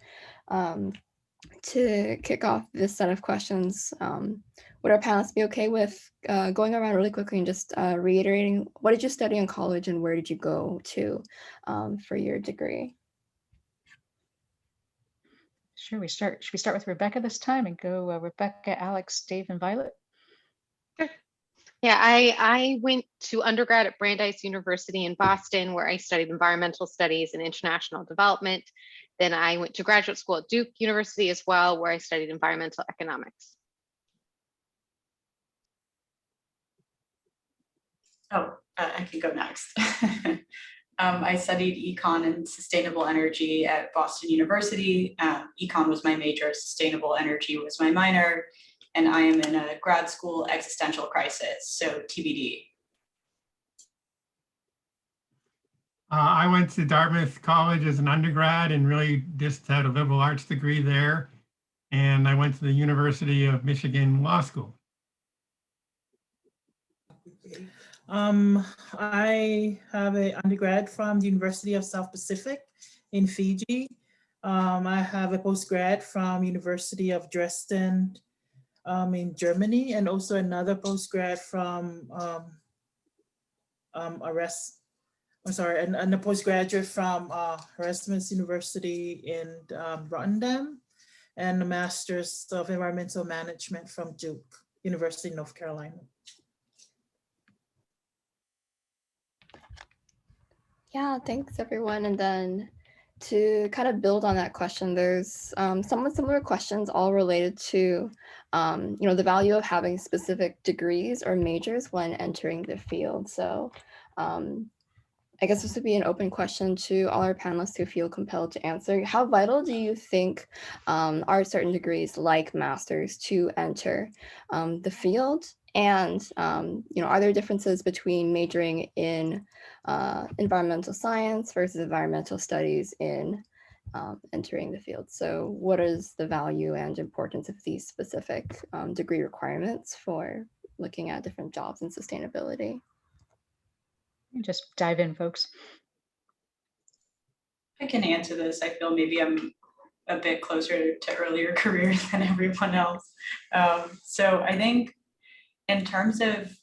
to kick off this set of questions, would our panelists be okay with going around really quickly and just reiterating, what did you study in college and where did you go to for your degree? Sure, should we start with Rebecca this time and go Rebecca, Alex, Dave, and Violet? Sure. Yeah, I went to undergrad at Brandeis University in Boston, where I studied environmental studies and international development. Then I went to graduate school at Duke University as well, where I studied environmental economics. Oh, I can go next. I studied econ and sustainable energy at Boston University. Econ was my major, sustainable energy was my minor, and I am in a grad school existential crisis, so TBD. I went to Dartmouth College as an undergrad and really just had a liberal arts degree there. And I went to the University of Michigan Law School. I have an undergrad from the University of South Pacific in Fiji. I have a postgrad from University of Dresden in Germany, and also another postgrad from and a postgraduate from Erasmus University in Rotterdam, and a master's of environmental management from Duke University, North Carolina. Yeah, thanks everyone. And then to kind of build on that question, there's somewhat similar questions all related to, the value of having specific degrees or majors when entering the field. So I guess this would be an open question to all our panelists who feel compelled to answer. How vital do you think are certain degrees like masters to enter the field? And, are there differences between majoring in environmental science versus environmental studies in entering the field? So what is the value and importance of these specific degree requirements for looking at different jobs in sustainability? Just dive in, folks. I can answer this. I feel maybe I'm a bit closer to earlier careers than everyone else. So I think in terms of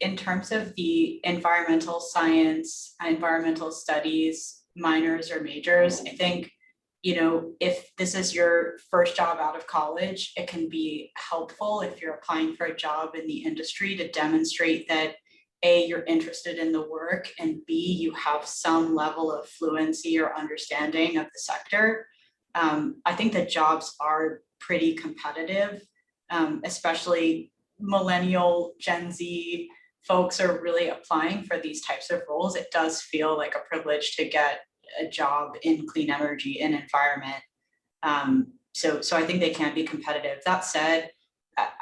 the environmental science, environmental studies, minors or majors, I think, if this is your first job out of college, it can be helpful if you're applying for a job in the industry to demonstrate that A, you're interested in the work, and B, you have some level of fluency or understanding of the sector. I think the jobs are pretty competitive, especially millennial Gen Z folks are really applying for these types of roles. It does feel like a privilege to get a job in clean energy and environment. So I think they can be competitive. That said,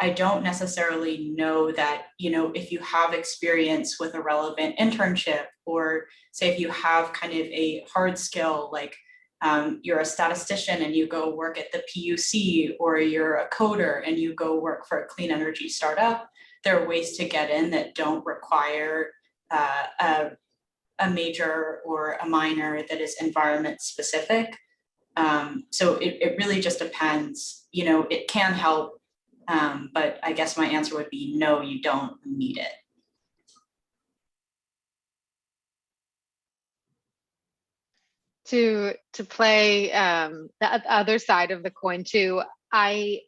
I don't necessarily know that, if you have experience with a relevant internship, or say if you have kind of a hard skill, like you're a statistician and you go work at the PUC, or you're a coder and you go work for a clean energy startup, there are ways to get in that don't require a major or a minor that is environment specific. So it really just depends. It can help. But I guess my answer would be no, you don't need it. To play the other side of the coin too, I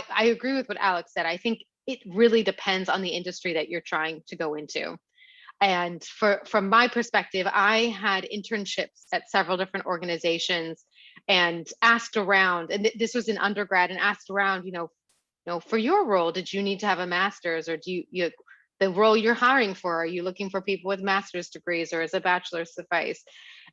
agree with what Alex said. I think it really depends on the industry that you're trying to go into. And from my perspective, I had internships at several different organizations and asked around, and this was in undergrad, and asked around, for your role, did you need to have a master's, or do you the role you're hiring for, are you looking for people with master's degrees, or is a bachelor's suffice?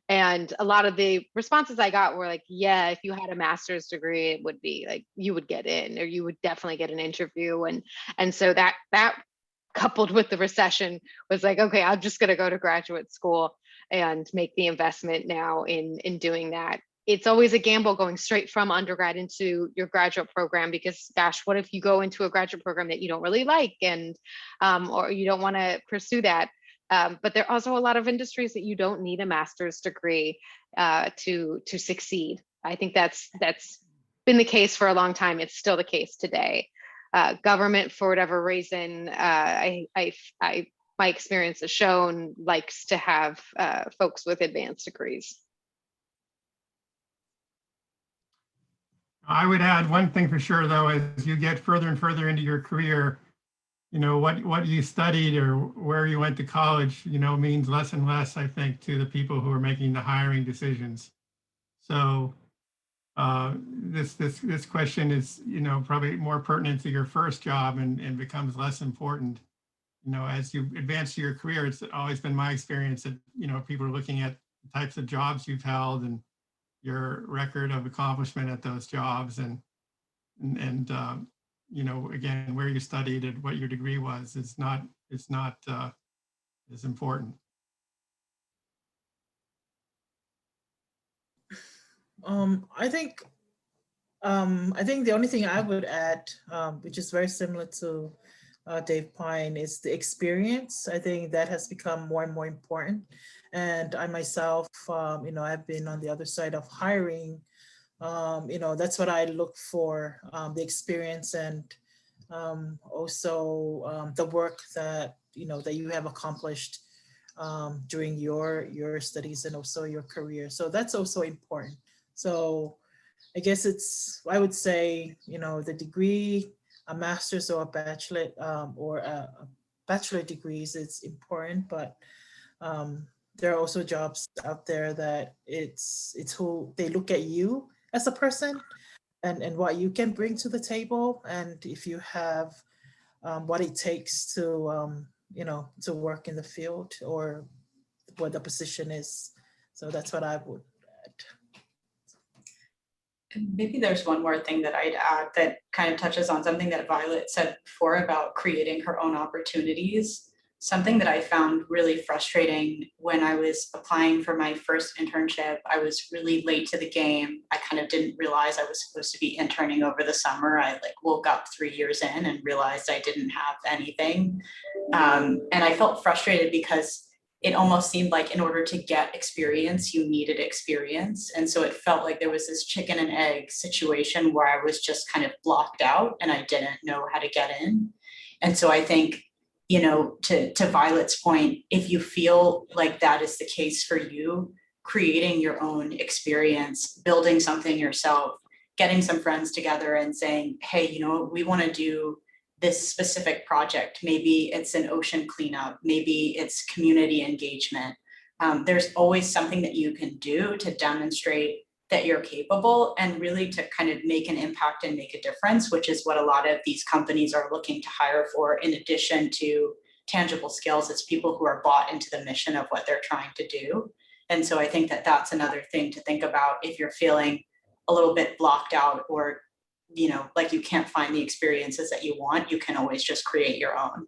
And a lot of the responses I got were like, yeah, if you had a master's degree, it would be like, you would get in, or you would definitely get an interview. And so that coupled with the recession was like, okay, I'm just going to go to graduate school and make the investment now in doing that. It's always a gamble going straight from undergrad into your graduate program, because gosh, what if you go into a graduate program that you don't really like, and or you don't want to pursue that? But there are also a lot of industries that you don't need a master's degree to succeed. I think that's been the case for a long time. It's still the case today. Government, for whatever reason, my experience has shown, likes to have folks with advanced degrees. I would add one thing for sure, though, as you get further and further into your career, what you studied or where you went to college, means less and less, I think, to the people who are making the hiring decisions. So this question is, probably more pertinent to your first job and becomes less important. As you advance to your career, it's always been my experience that, people are looking at the types of jobs you've held and your record of accomplishment at those jobs, and again, where you studied and what your degree was, it's not as important. I think the only thing I would add, which is very similar to Dave Pine, is the experience. I think that has become more and more important. And I myself, I've been on the other side of hiring. That's what I look for, the experience, and also the work that, that you have accomplished during your studies and also your career. So that's also important. So I guess I would say, the degree, a master's or a bachelor, or a bachelor degrees, it's important, but there are also jobs out there that it's who they look at you as a person and what you can bring to the table. And if you have what it takes to work in the field or what the position is. So that's what I would add. Maybe there's one more thing that I'd add that kind of touches on something that Violet said before about creating her own opportunities. Something that I found really frustrating when I was applying for my first internship, I was really late to the game. I kind of didn't realize I was supposed to be interning over the summer. I woke up 3 years in and realized I didn't have anything. And I felt frustrated because it almost seemed like in order to get experience, you needed experience. And so it felt like there was this chicken and egg situation where I was just kind of blocked out and I didn't know how to get in. And so I think, to Violet's point, if you feel like that is the case for you, creating your own experience, building something yourself, getting some friends together and saying, hey, we want to do this specific project. Maybe it's an ocean cleanup, maybe it's community engagement. There's always something that you can do to demonstrate that you're capable and really to kind of make an impact and make a difference, which is what a lot of these companies are looking to hire for, in addition to tangible skills. It's people who are bought into the mission of what they're trying to do. And so I think that that's another thing to think about if you're feeling a little bit blocked out or like you can't find the experiences that you want, you can always just create your own.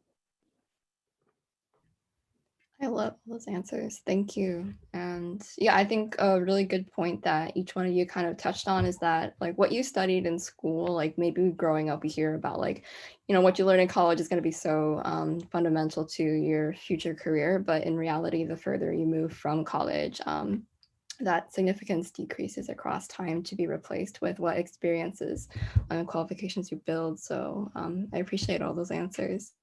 I love those answers. Thank you. And yeah, I think a really good point that each one of you kind of touched on is that what you studied in school, maybe growing up, we hear about what you learn in college is going to be so fundamental to your future career. But in reality, the further you move from college, that significance decreases across time to be replaced with what experiences and qualifications you build. So I appreciate all those answers.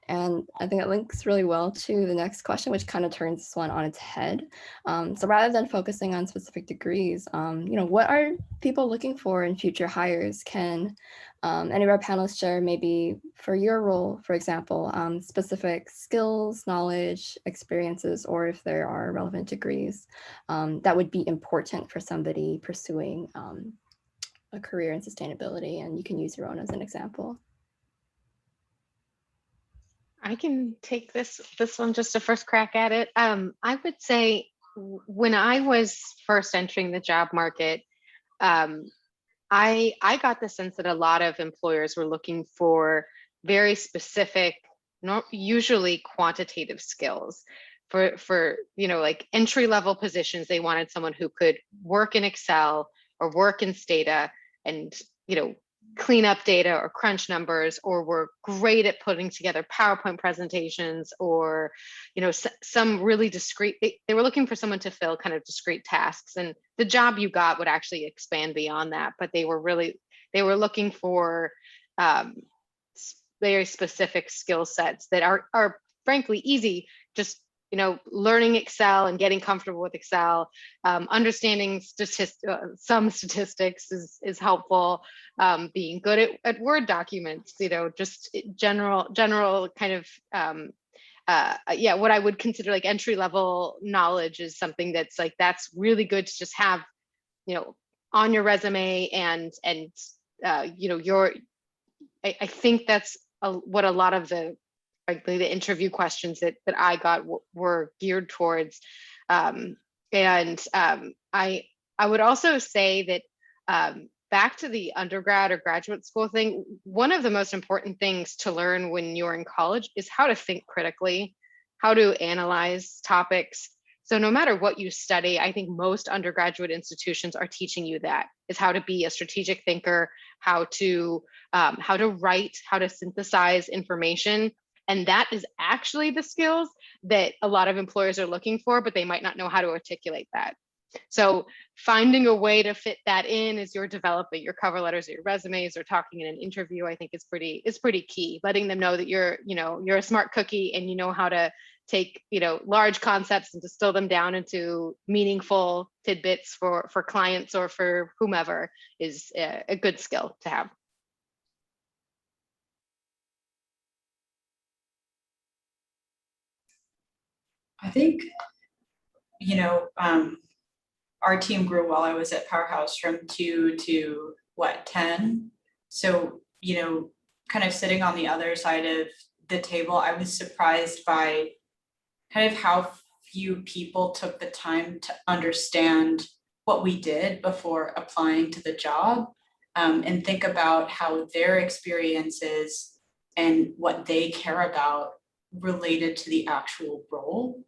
And I think it links really well to the next question, which kind of turns this one on its head. So rather than focusing on specific degrees, what are people looking for in future hires? Can any of our panelists share maybe for your role, for example, specific skills, knowledge, experiences, or if there are relevant degrees that would be important for somebody pursuing a career in sustainability? And you can use your own as an example. I can take this one just a first crack at it. I would say when I was first entering the job market, I got the sense that a lot of employers were looking for very specific, usually quantitative skills. For like entry level positions, they wanted someone who could work in Excel or work in Stata and clean up data or crunch numbers, or were great at putting together PowerPoint presentations, or some really discrete. They were looking for someone to fill kind of discrete tasks, and the job you got would actually expand beyond that. But they were looking for very specific skill sets that are frankly easy. Just learning Excel and getting comfortable with Excel, understanding some statistics is helpful. Being good at Word documents, just general kind of, what I would consider like entry level knowledge is something that's really good to just have, on your resume and I think that's what a lot of the interview questions that I got were geared towards. I would also say that back to the undergrad or graduate school thing, one of the most important things to learn when you're in college is how to think critically, how to analyze topics. So no matter what you study, I think most undergraduate institutions are teaching you that, is how to be a strategic thinker, how to write, how to synthesize information. And that is actually the skills that a lot of employers are looking for, but they might not know how to articulate that. So finding a way to fit that in as you're developing your cover letters or your resumes or talking in an interview, I think is pretty key. Letting them know that you're a smart cookie and you know how to take, large concepts and distill them down into meaningful tidbits for clients or for whomever is a good skill to have. I think, our team grew while I was at PowerHouse from 2 to 10. So, kind of sitting on the other side of the table, I was surprised by kind of how few people took the time to understand what we did before applying to the job, and think about how their experiences and what they care about related to the actual role.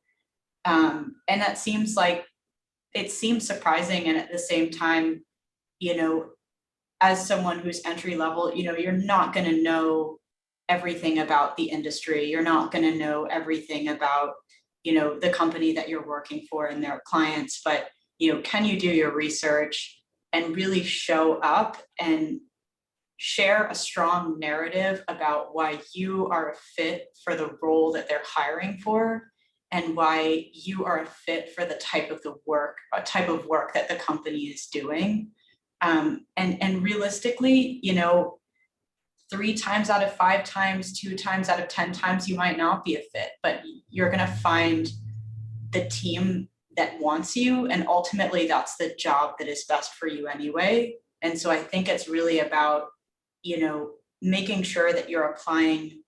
And that seems like, it seems surprising, and at the same time, as someone who's entry level, you're not going to know everything about the industry. You're not going to know everything about, the company that you're working for and their clients, but, can you do your research and really show up and share a strong narrative about why you are a fit for the role that they're hiring for, and why you are a fit for the type of work that the company is doing. And realistically, 3 times out of 5 times, 2 times out of 10 times, you might not be a fit, but you're gonna find the team that wants you, and ultimately that's the job that is best for you anyway. And so I think it's really about, making sure that you're applying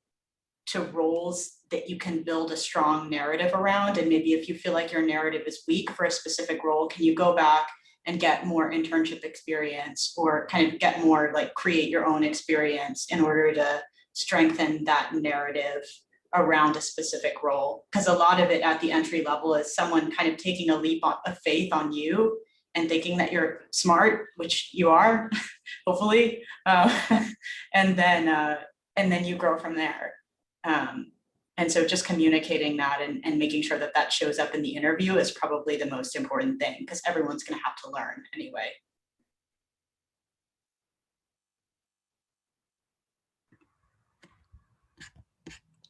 to roles that you can build a strong narrative around. And maybe if you feel like your narrative is weak for a specific role, can you go back and get more internship experience, or kind of get more, create your own experience in order to strengthen that narrative around a specific role? Because a lot of it at the entry level is someone kind of taking a leap of faith on you and thinking that you're smart, which you are, hopefully, and then you grow from there. And so just communicating that and making sure that that shows up in the interview is probably the most important thing, because everyone's going to have to learn anyway.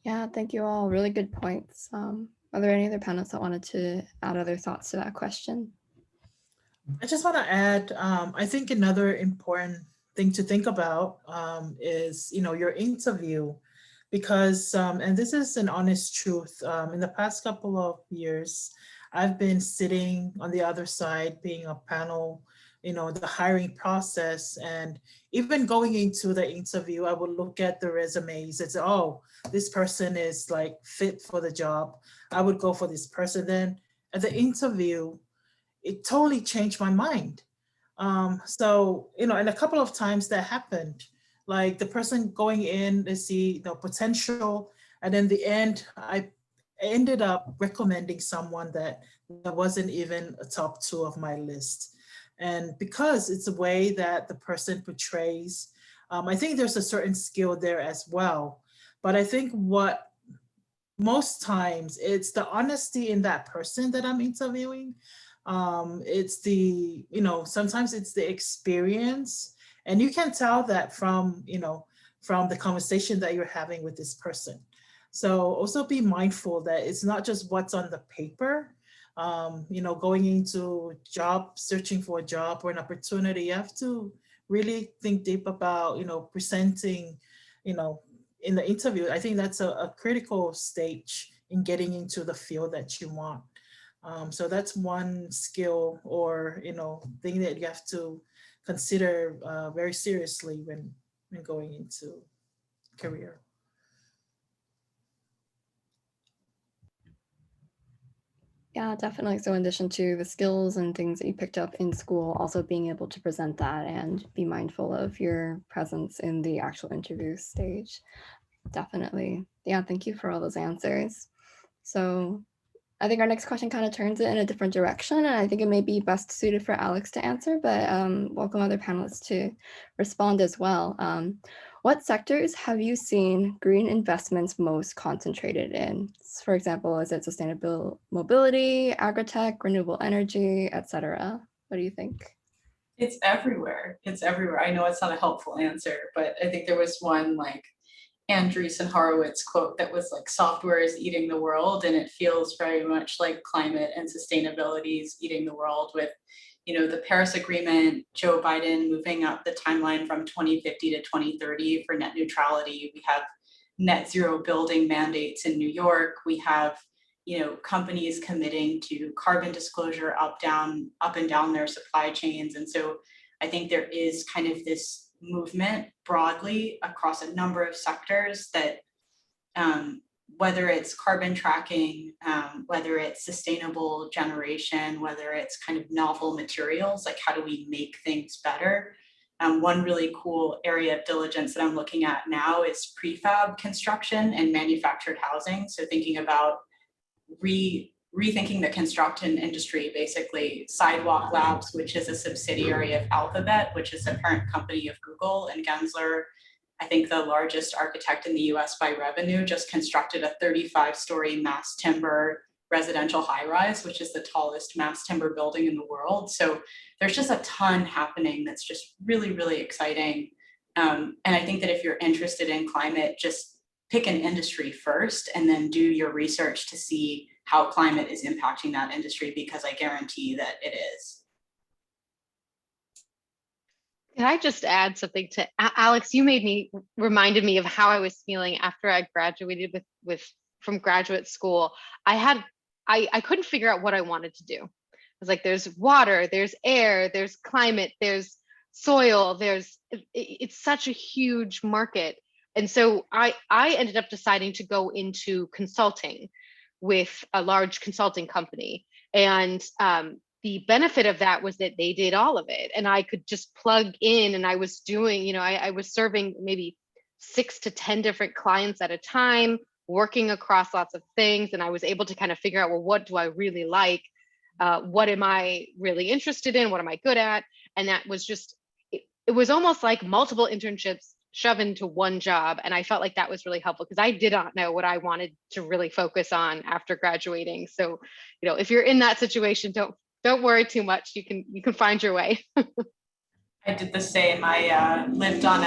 Yeah, thank you all. Really good points. Are there any other panelists that wanted to add other thoughts to that question? I just want to add, I think another important thing to think about is, your interview, because, and this is an honest truth, in the past couple of years, I've been sitting on the other side, being a panel, the hiring process, and even going into the interview, I would look at the resumes and say, oh, this person is fit for the job. I would go for this person. Then at the interview, it totally changed my mind. So, and a couple of times that happened, the person going in, they see potential, and in the end, I ended up recommending someone that wasn't even a top 2 of my list. And because it's a way that the person portrays, I think there's a certain skill there as well. But I think what most times it's the honesty in that person that I'm interviewing. It's the, sometimes it's the experience, and you can tell that from the conversation that you're having with this person. So also be mindful that it's not just what's on the paper. Going into searching for a job or an opportunity, you have to really think deep about, presenting, in the interview. I think that's a critical stage in getting into the field that you want. So that's one skill or, thing that you have to consider very seriously when going into career. Yeah, definitely. So in addition to the skills and things that you picked up in school, also being able to present that and be mindful of your presence in the actual interview stage. Definitely. Yeah, thank you for all those answers. So I think our next question kind of turns it in a different direction, and I think it may be best suited for Alex to answer, but welcome other panelists to respond as well. What sectors have you seen green investments most concentrated in? For example, is it sustainable mobility, agri-tech, renewable energy, etc.? What do you think? It's everywhere. It's everywhere. I know it's not a helpful answer, but I think there was one Andreessen Horowitz quote that was like, software is eating the world, and it feels very much like climate and sustainability is eating the world with, the Paris Agreement, Joe Biden moving up the timeline from 2050 to 2030 for net neutrality. We have net zero building mandates in New York. We have, companies committing to carbon disclosure up and down their supply chains. And so I think there is kind of this movement broadly across a number of sectors that whether it's carbon tracking, whether it's sustainable generation, whether it's kind of novel materials, like how do we make things better? One really cool area of diligence that I'm looking at now is prefab construction and manufactured housing. So thinking about rethinking the construction industry, basically. Sidewalk Labs, which is a subsidiary of Alphabet, which is a parent company of Google, and Gensler, I think the largest architect in the US by revenue, just constructed a 35-story mass timber residential high-rise, which is the tallest mass timber building in the world. So there's just a ton happening that's just really, really exciting. And I think that if you're interested in climate, just pick an industry first and then do your research to see how climate is impacting that industry, because I guarantee that it is. Can I just add something to Alex? You reminded me of how I was feeling after I graduated from graduate school. I couldn't figure out what I wanted to do. I was like, there's water, there's air, there's climate, there's soil, it's such a huge market. And so I ended up deciding to go into consulting with a large consulting company. And the benefit of that was that they did all of it, and I could just plug in, and I was doing, I was serving maybe 6 to 10 different clients at a time, working across lots of things. And I was able to kind of figure out, well, what do I really like? What am I really interested in? What am I good at? And that was just, it was almost like multiple internships shoved into one job. And I felt like that was really helpful because I did not know what I wanted to really focus on after graduating. So, if you're in that situation, don't worry too much. You can find your way. I did the same. I lived on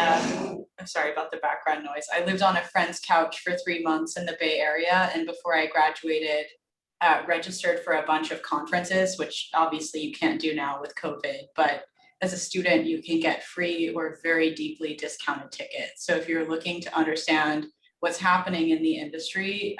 I'm sorry about the background noise. I lived on a friend's couch for 3 months in the Bay Area. And before I graduated, registered for a bunch of conferences, which obviously you can't do now with COVID, but as a student, you can get free or very deeply discounted tickets. So if you're looking to understand what's happening in the industry,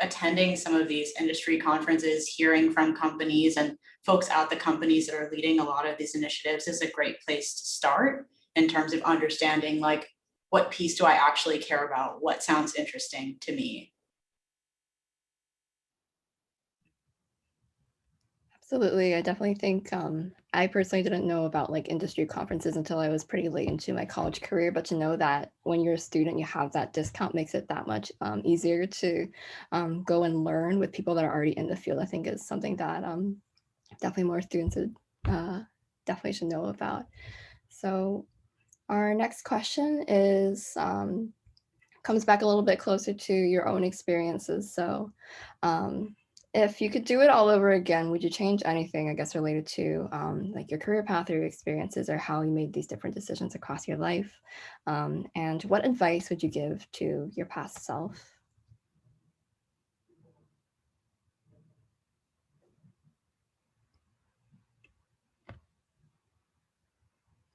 attending some of these industry conferences, hearing from companies and folks at the companies that are leading a lot of these initiatives is a great place to start in terms of understanding, like, what piece do I actually care about? What sounds interesting to me? Absolutely. I definitely think I personally didn't know about like industry conferences until I was pretty late into my college career, but to know that when you're a student, you have that discount makes it that much easier to go and learn with people that are already in the field, I think is something that definitely more students would, definitely should know about. So our next question is, comes back a little bit closer to your own experiences. So if you could do it all over again, would you change anything, I guess, related to like your career path or your experiences or how you made these different decisions across your life? And what advice would you give to your past self?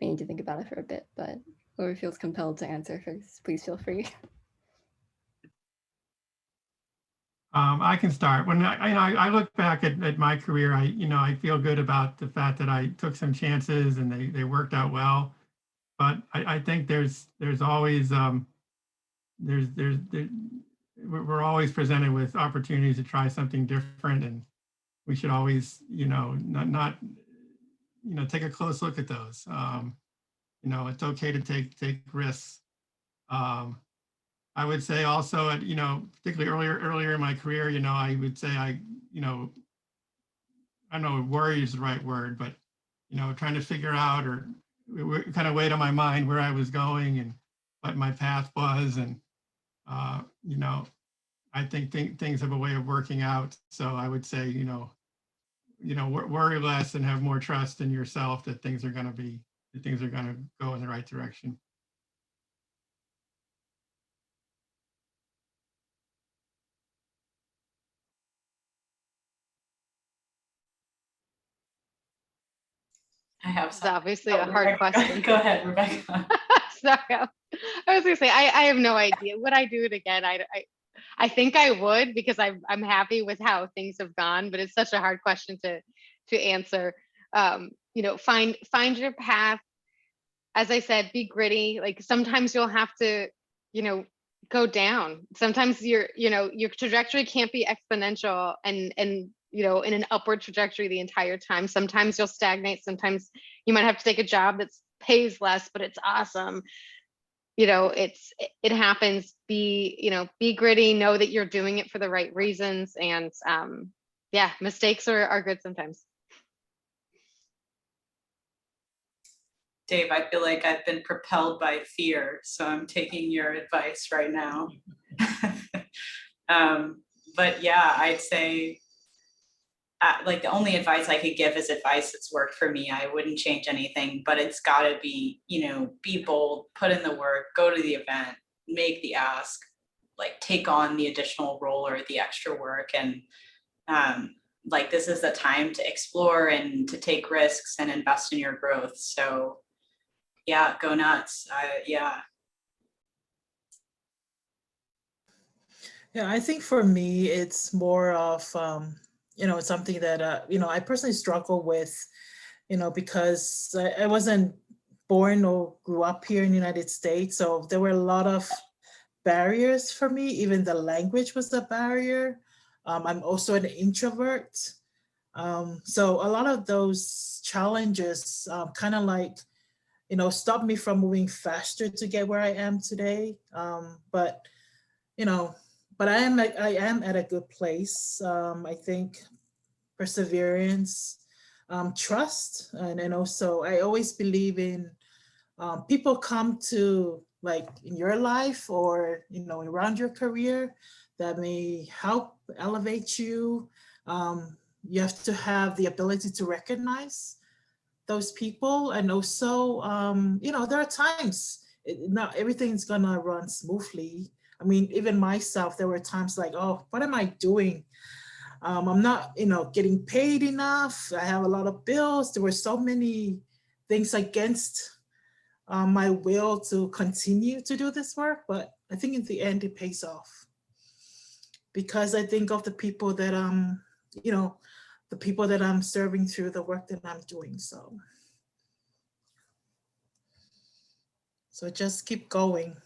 I need to think about it for a bit, but whoever feels compelled to answer first, please feel free. I can start. When I look back at my career, I feel good about the fact that I took some chances and they worked out well. But I think there's always we're always presented with opportunities to try something different, and we should always not take a close look at those. It's okay to take risks. I would say also, particularly earlier in my career, I would say I don't know, worry is the right word, but, trying to figure out or kind of weighed on my mind where I was going and what my path was. And, I think things have a way of working out. So I would say, worry less and have more trust in yourself that things are going to go in the right direction. I have It's something. obviously Oh, a hard Rebecca, question. Go ahead, Rebecca. Sorry, I was gonna say I have no idea. Would I do it again? I think I would, because I'm happy with how things have gone, but it's such a hard question to answer. You know, find your path. As I said, be gritty. Like sometimes you'll have to, you know, go down. Sometimes your trajectory can't be exponential and you know, in an upward trajectory the entire time. Sometimes you'll stagnate. Sometimes you might have to take a job that pays less, but it's awesome. You know, it happens. Be gritty, know that you're doing it for the right reasons. And yeah, mistakes are good sometimes. Dave, I feel like I've been propelled by fear, so I'm taking your advice right now. But yeah, I'd say like the only advice I could give is advice that's worked for me. I wouldn't change anything, but it's got to be, you know, be bold, put in the work, go to the event, make the ask, like take on the additional role or the extra work. And like this is the time to explore and to take risks and invest in your growth. So yeah, go nuts. Yeah. Yeah, I think for me, it's more of, you know, something that, you know, I personally struggle with, you know, because I wasn't born or grew up here in the United States. So there were a lot of barriers for me. Even the language was a barrier. I'm also an introvert. So a lot of those challenges kind of like, you know, stopped me from moving faster to get where I am today. But, you know, but I am at a good place. I think perseverance, trust, and also I always believe in people come to like in your life or, you know, around your career that may help elevate you. You have to have the ability to recognize those people, and also, you know, there are times not everything's gonna run smoothly. I mean, even myself, there were times like, oh, what am I doing? I'm not, you know, getting paid enough. I have a lot of bills. There were so many things against my will to continue to do this work, but I think in the end it pays off, because I think of the people that you know, the people that I'm serving through the work that I'm doing. So just keep going.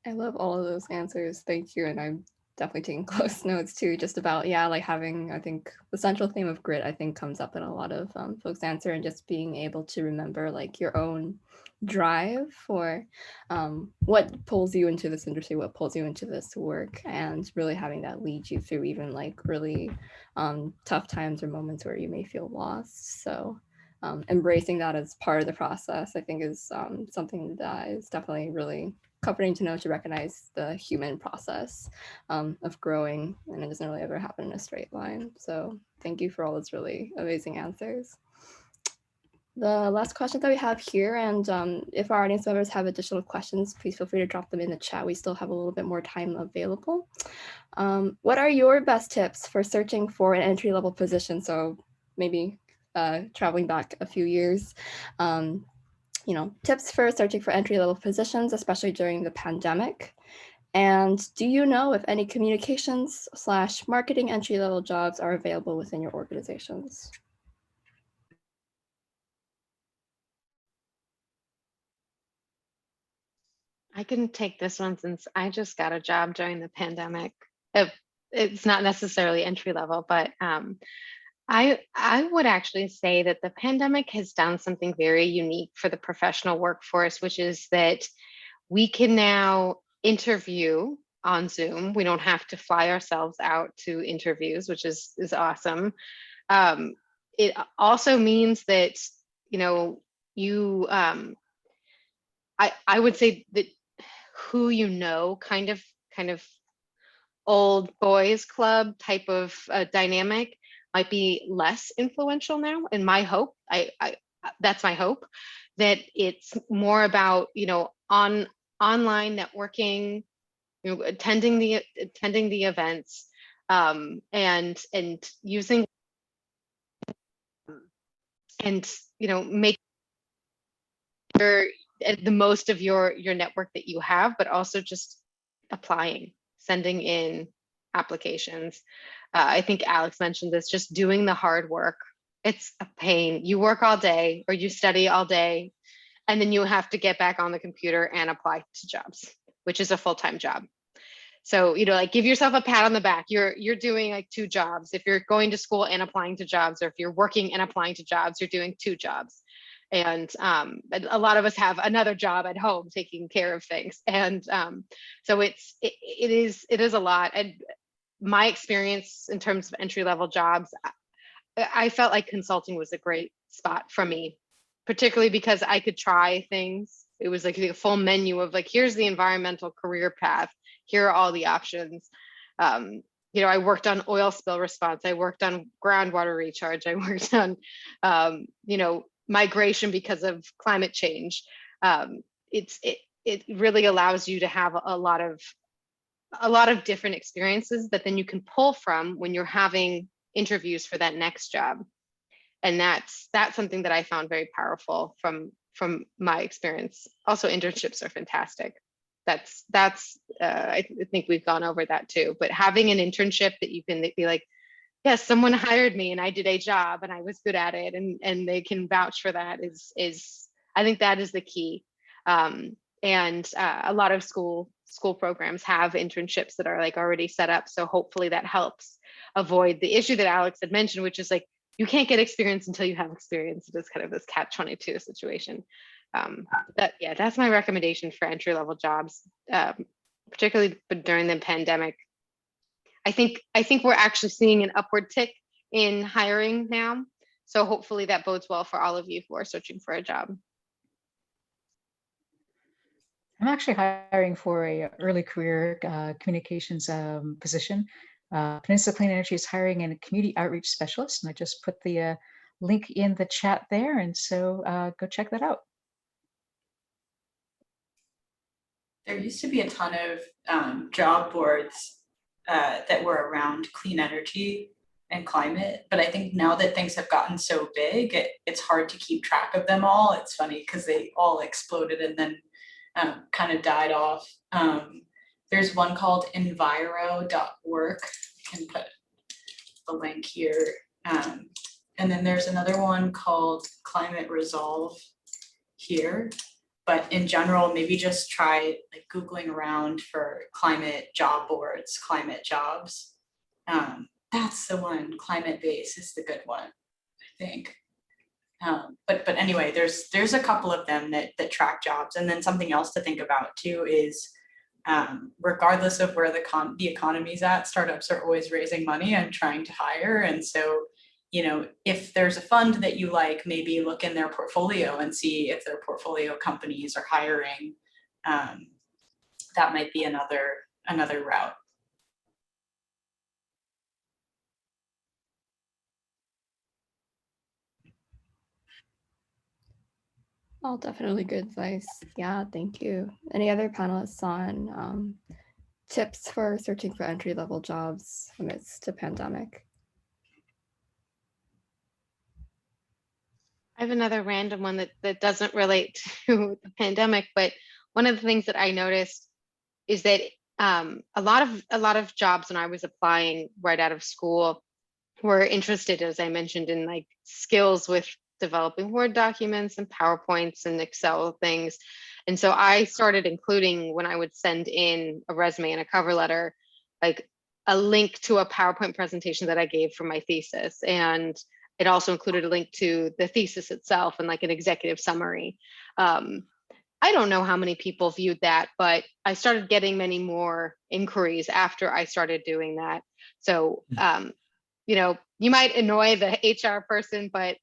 I love all of those answers. Thank you. And I'm definitely taking close notes too, just about, yeah, like having, I think the central theme of grit, I think comes up in a lot of folks' answer, and just being able to remember like your own drive for what pulls you into this industry, what pulls you into this work, and really having that lead you through even like really tough times or moments where you may feel lost. So embracing that as part of the process, I think is something that is definitely really comforting to know, to recognize the human process of growing, and it doesn't really ever happen in a straight line. So thank you for all those really amazing answers. The last question that we have here, and if our audience members have additional questions, please feel free to drop them in the chat. We still have a little bit more time available. What are your best tips for searching for an entry-level position? So maybe traveling back a few years, you know, tips for searching for entry-level positions, especially during the pandemic. And do you know if any communications / marketing entry-level jobs are available within your organizations? I can take this one since I just got a job during the pandemic. It's not necessarily entry level, but I would actually say that the pandemic has done something very unique for the professional workforce, which is that we can now interview on Zoom. We don't have to fly ourselves out to interviews, which is awesome. It also means that, you know, you I would say that who you know, kind of old boys club type of dynamic might be less influential now. And my hope, I that's my hope, that it's more about, you know, online networking, you know, attending the events, and using and make the most of your network that you have, but also just applying, sending in applications. I think Alex mentioned this, just doing the hard work. It's a pain. You work all day or you study all day, and then you have to get back on the computer and apply to jobs, which is a full-time job. So, like, give yourself a pat on the back. You're doing like 2 jobs. If you're going to school and applying to jobs, or if you're working and applying to jobs, you're doing 2 jobs. And a lot of us have another job at home taking care of things. And so it is a lot. And my experience in terms of entry-level jobs, I felt like consulting was a great spot for me, particularly because I could try things. It was like the full menu of like, here's the environmental career path. Here are all the options. I worked on oil spill response. I worked on groundwater recharge. I worked on, migration because of climate change. It really allows you to have a lot of different experiences that then you can pull from when you're having interviews for that next job. And that's something that I found very powerful from my experience. Also, internships are fantastic. I think we've gone over that too, but having an internship that you can be like, yes, someone hired me and I did a job and I was good at it, and they can vouch for that is I think that is the key. And a lot of school programs have internships that are like already set up. So hopefully that helps avoid the issue that Alex had mentioned, which is like, you can't get experience until you have experience. It is kind of this catch-22 situation. That's my recommendation for entry-level jobs, particularly during the pandemic. I think we're actually seeing an upward tick in hiring now. So hopefully that bodes well for all of you who are searching for a job. I'm actually hiring for a early career communications position. Peninsula Clean Energy is hiring a community outreach specialist, and I just put the link in the chat there, and so go check that out. There used to be a ton of job boards that were around clean energy and climate, but I think now that things have gotten so big, it's hard to keep track of them all. It's funny because they all exploded and then kind of died off. There's one called enviro.org. I can put the link here. And then there's another one called Climate Resolve here. But in general, maybe just try like Googling around for climate job boards, climate jobs. That's the one. Climate Base is the good one, I think. But anyway, there's a couple of them that track jobs. And then something else to think about too is regardless of where the economy's at, startups are always raising money and trying to hire. And so, if there's a fund that you like, maybe look in their portfolio and see if their portfolio companies are hiring. That might be another route. All definitely good advice. Yeah, thank you. Any other panelists on tips for searching for entry-level jobs amidst a pandemic? I have another random one that doesn't relate to the pandemic, but one of the things that I noticed is that a lot of jobs when I was applying right out of school were interested, as I mentioned, in like skills with developing Word documents and PowerPoints and Excel things. And so I started including, when I would send in a resume and a cover letter, like a link to a PowerPoint presentation that I gave for my thesis. And it also included a link to the thesis itself and like an executive summary. I don't know how many people viewed that, but I started getting many more inquiries after I started doing that. So, you might annoy the HR person, but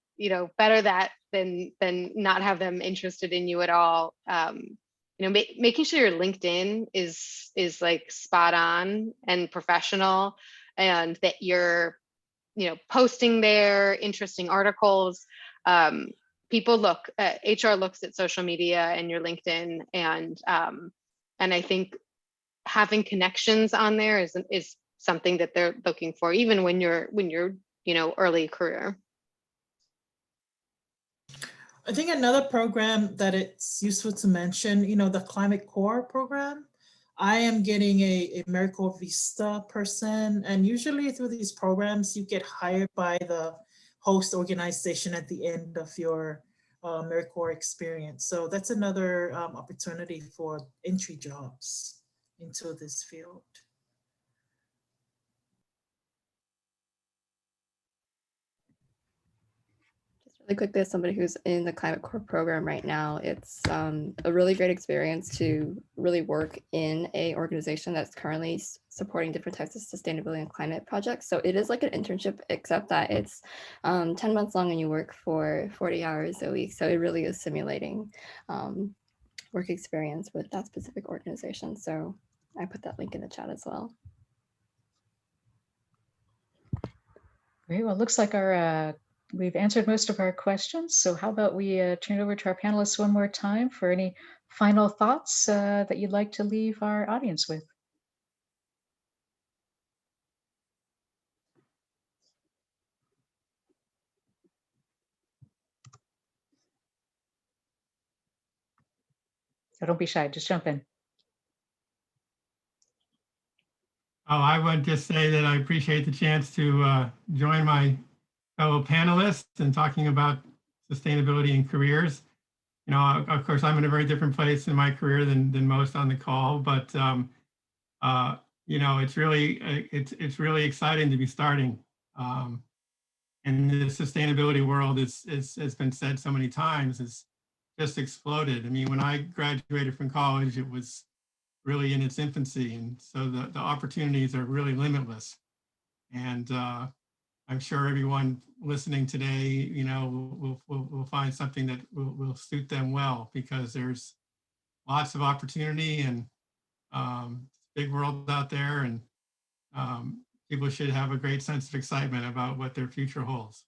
better that than not have them interested in you at all. Making sure your LinkedIn is like spot on and professional, and that you're posting there interesting articles. People look, HR looks at social media and your LinkedIn, and I think having connections on there is something that they're looking for, even when you're early career. I think another program that it's useful to mention, the Climate Core program. I am getting a AmeriCorps Vista person, and usually through these programs, you get hired by the host organization at the end of your AmeriCorps experience. So that's another opportunity for entry jobs into this field. Really quickly, as somebody who's in the Climate Core program right now, it's a really great experience to really work in a organization that's currently supporting different types of sustainability and climate projects. So it is like an internship, except that it's 10 months long and you work for 40 hours a week. So it really is simulating work experience with that specific organization. So I put that link in the chat as well. Great. Well, it looks like we've answered most of our questions. So how about we turn it over to our panelists one more time for any final thoughts that you'd like to leave our audience with. So don't be shy, just jump in. Oh, I would just say that I appreciate the chance to join my fellow panelists in talking about sustainability and careers. Of course, I'm in a very different place in my career than most on the call, but it's really exciting to be starting. And the sustainability world has been said so many times, has just exploded. I mean, when I graduated from college, it was really in its infancy, and so the opportunities are really limitless. And I'm sure everyone listening today, will find something that will suit them well, because there's lots of opportunity, and big world out there, and people should have a great sense of excitement about what their future holds.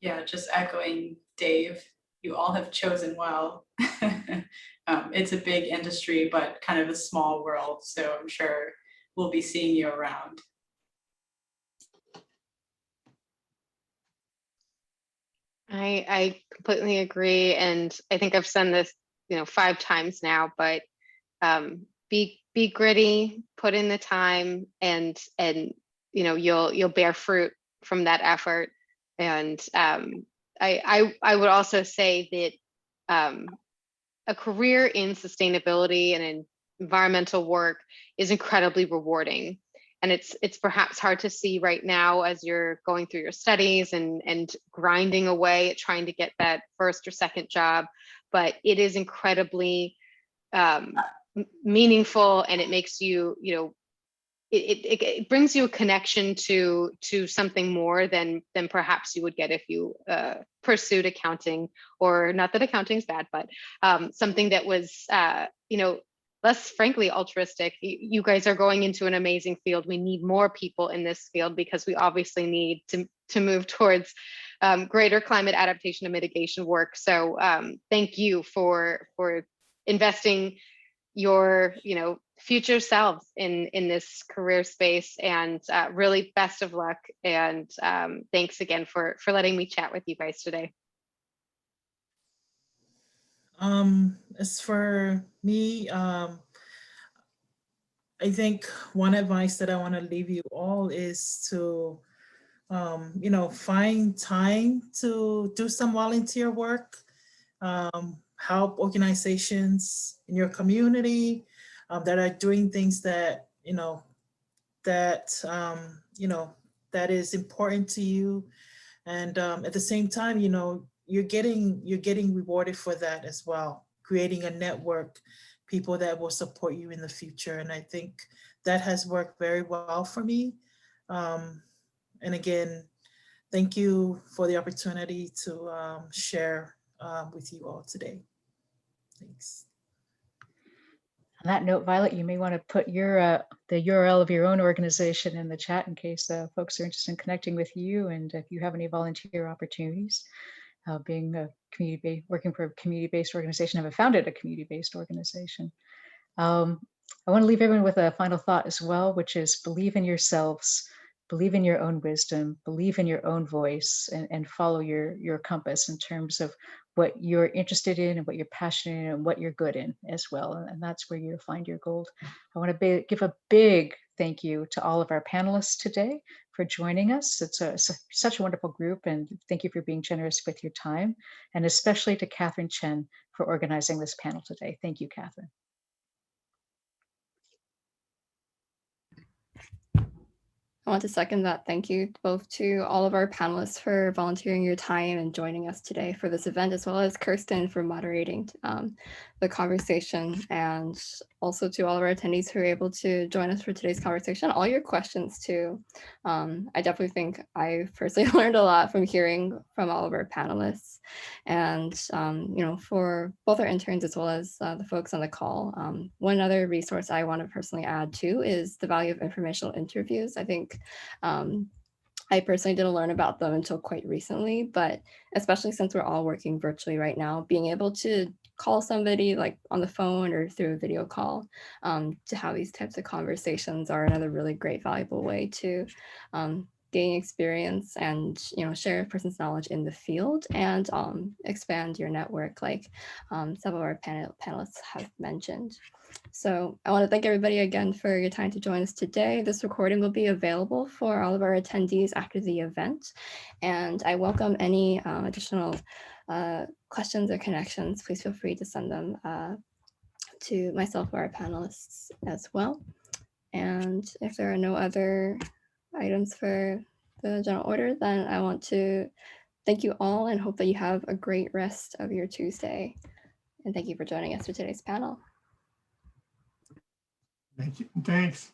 Yeah, just echoing Dave, you all have chosen well. It's a big industry, but kind of a small world. So I'm sure we'll be seeing you around. I completely agree. And I think I've said this, 5 times now, but be gritty, put in the time, and you'll bear fruit from that effort. And I would also say that a career in sustainability and in environmental work is incredibly rewarding. And it's perhaps hard to see right now as you're going through your studies and grinding away at trying to get that first or second job, but it is incredibly meaningful, and it makes you, it brings you a connection to something more than perhaps you would get if you pursued accounting, or not that accounting is bad, but something that was less, frankly, altruistic. You guys are going into an amazing field. We need more people in this field, because we obviously need to move towards greater climate adaptation and mitigation work. So thank you for investing your future selves in this career space, and really best of luck, and thanks again for letting me chat with you guys today. As for me, I think one advice that I want to leave you all is to find time to do some volunteer work, help organizations in your community that are doing things that that is important to you, and at the same time, you're getting rewarded for that as well, creating a network, people that will support you in the future. And I think that has worked very well for me. And again, thank you for the opportunity to share with you all today. Thanks. On that note, Violet, you may want to put your the URL of your own organization in the chat in case folks are interested in connecting with you, and if you have any volunteer opportunities. Being a working for a community-based organization, have founded a community-based organization. I want to leave everyone with a final thought as well, which is believe in yourselves. believe in your own wisdom, believe in your own voice, and follow your compass in terms of what you're interested in and what you're passionate in and what you're good in as well. And that's where you'll find your gold. I want to give a big thank you to all of our panelists today for joining us. It's such a wonderful group, and thank you for being generous with your time, and especially to Catherine Chen for organizing this panel today. Thank you, Catherine. I want to second that. Thank you both to all of our panelists for volunteering your time and joining us today for this event, as well as Kirsten for moderating the conversation, and also to all of our attendees who were able to join us for today's conversation, all your questions too. I definitely think I personally learned a lot from hearing from all of our panelists, and you know, for both our interns as well as the folks on the call. One other resource I want to personally add too is the value of informational interviews. I think I personally didn't learn about them until quite recently, but especially since we're all working virtually right now, being able to call somebody like on the phone or through a video call to have these types of conversations are another really great, valuable way to gain experience and, you know, share a person's knowledge in the field and expand your network, like some of our panelists have mentioned. So I want to thank everybody again for your time to join us today. This recording will be available for all of our attendees after the event. And I welcome any additional questions or connections. Please feel free to send them to myself or our panelists as well. And if there are no other items for the general order, then I want to thank you all and hope that you have a great rest of your Tuesday. And thank you for joining us for today's panel. Thank you. Thanks.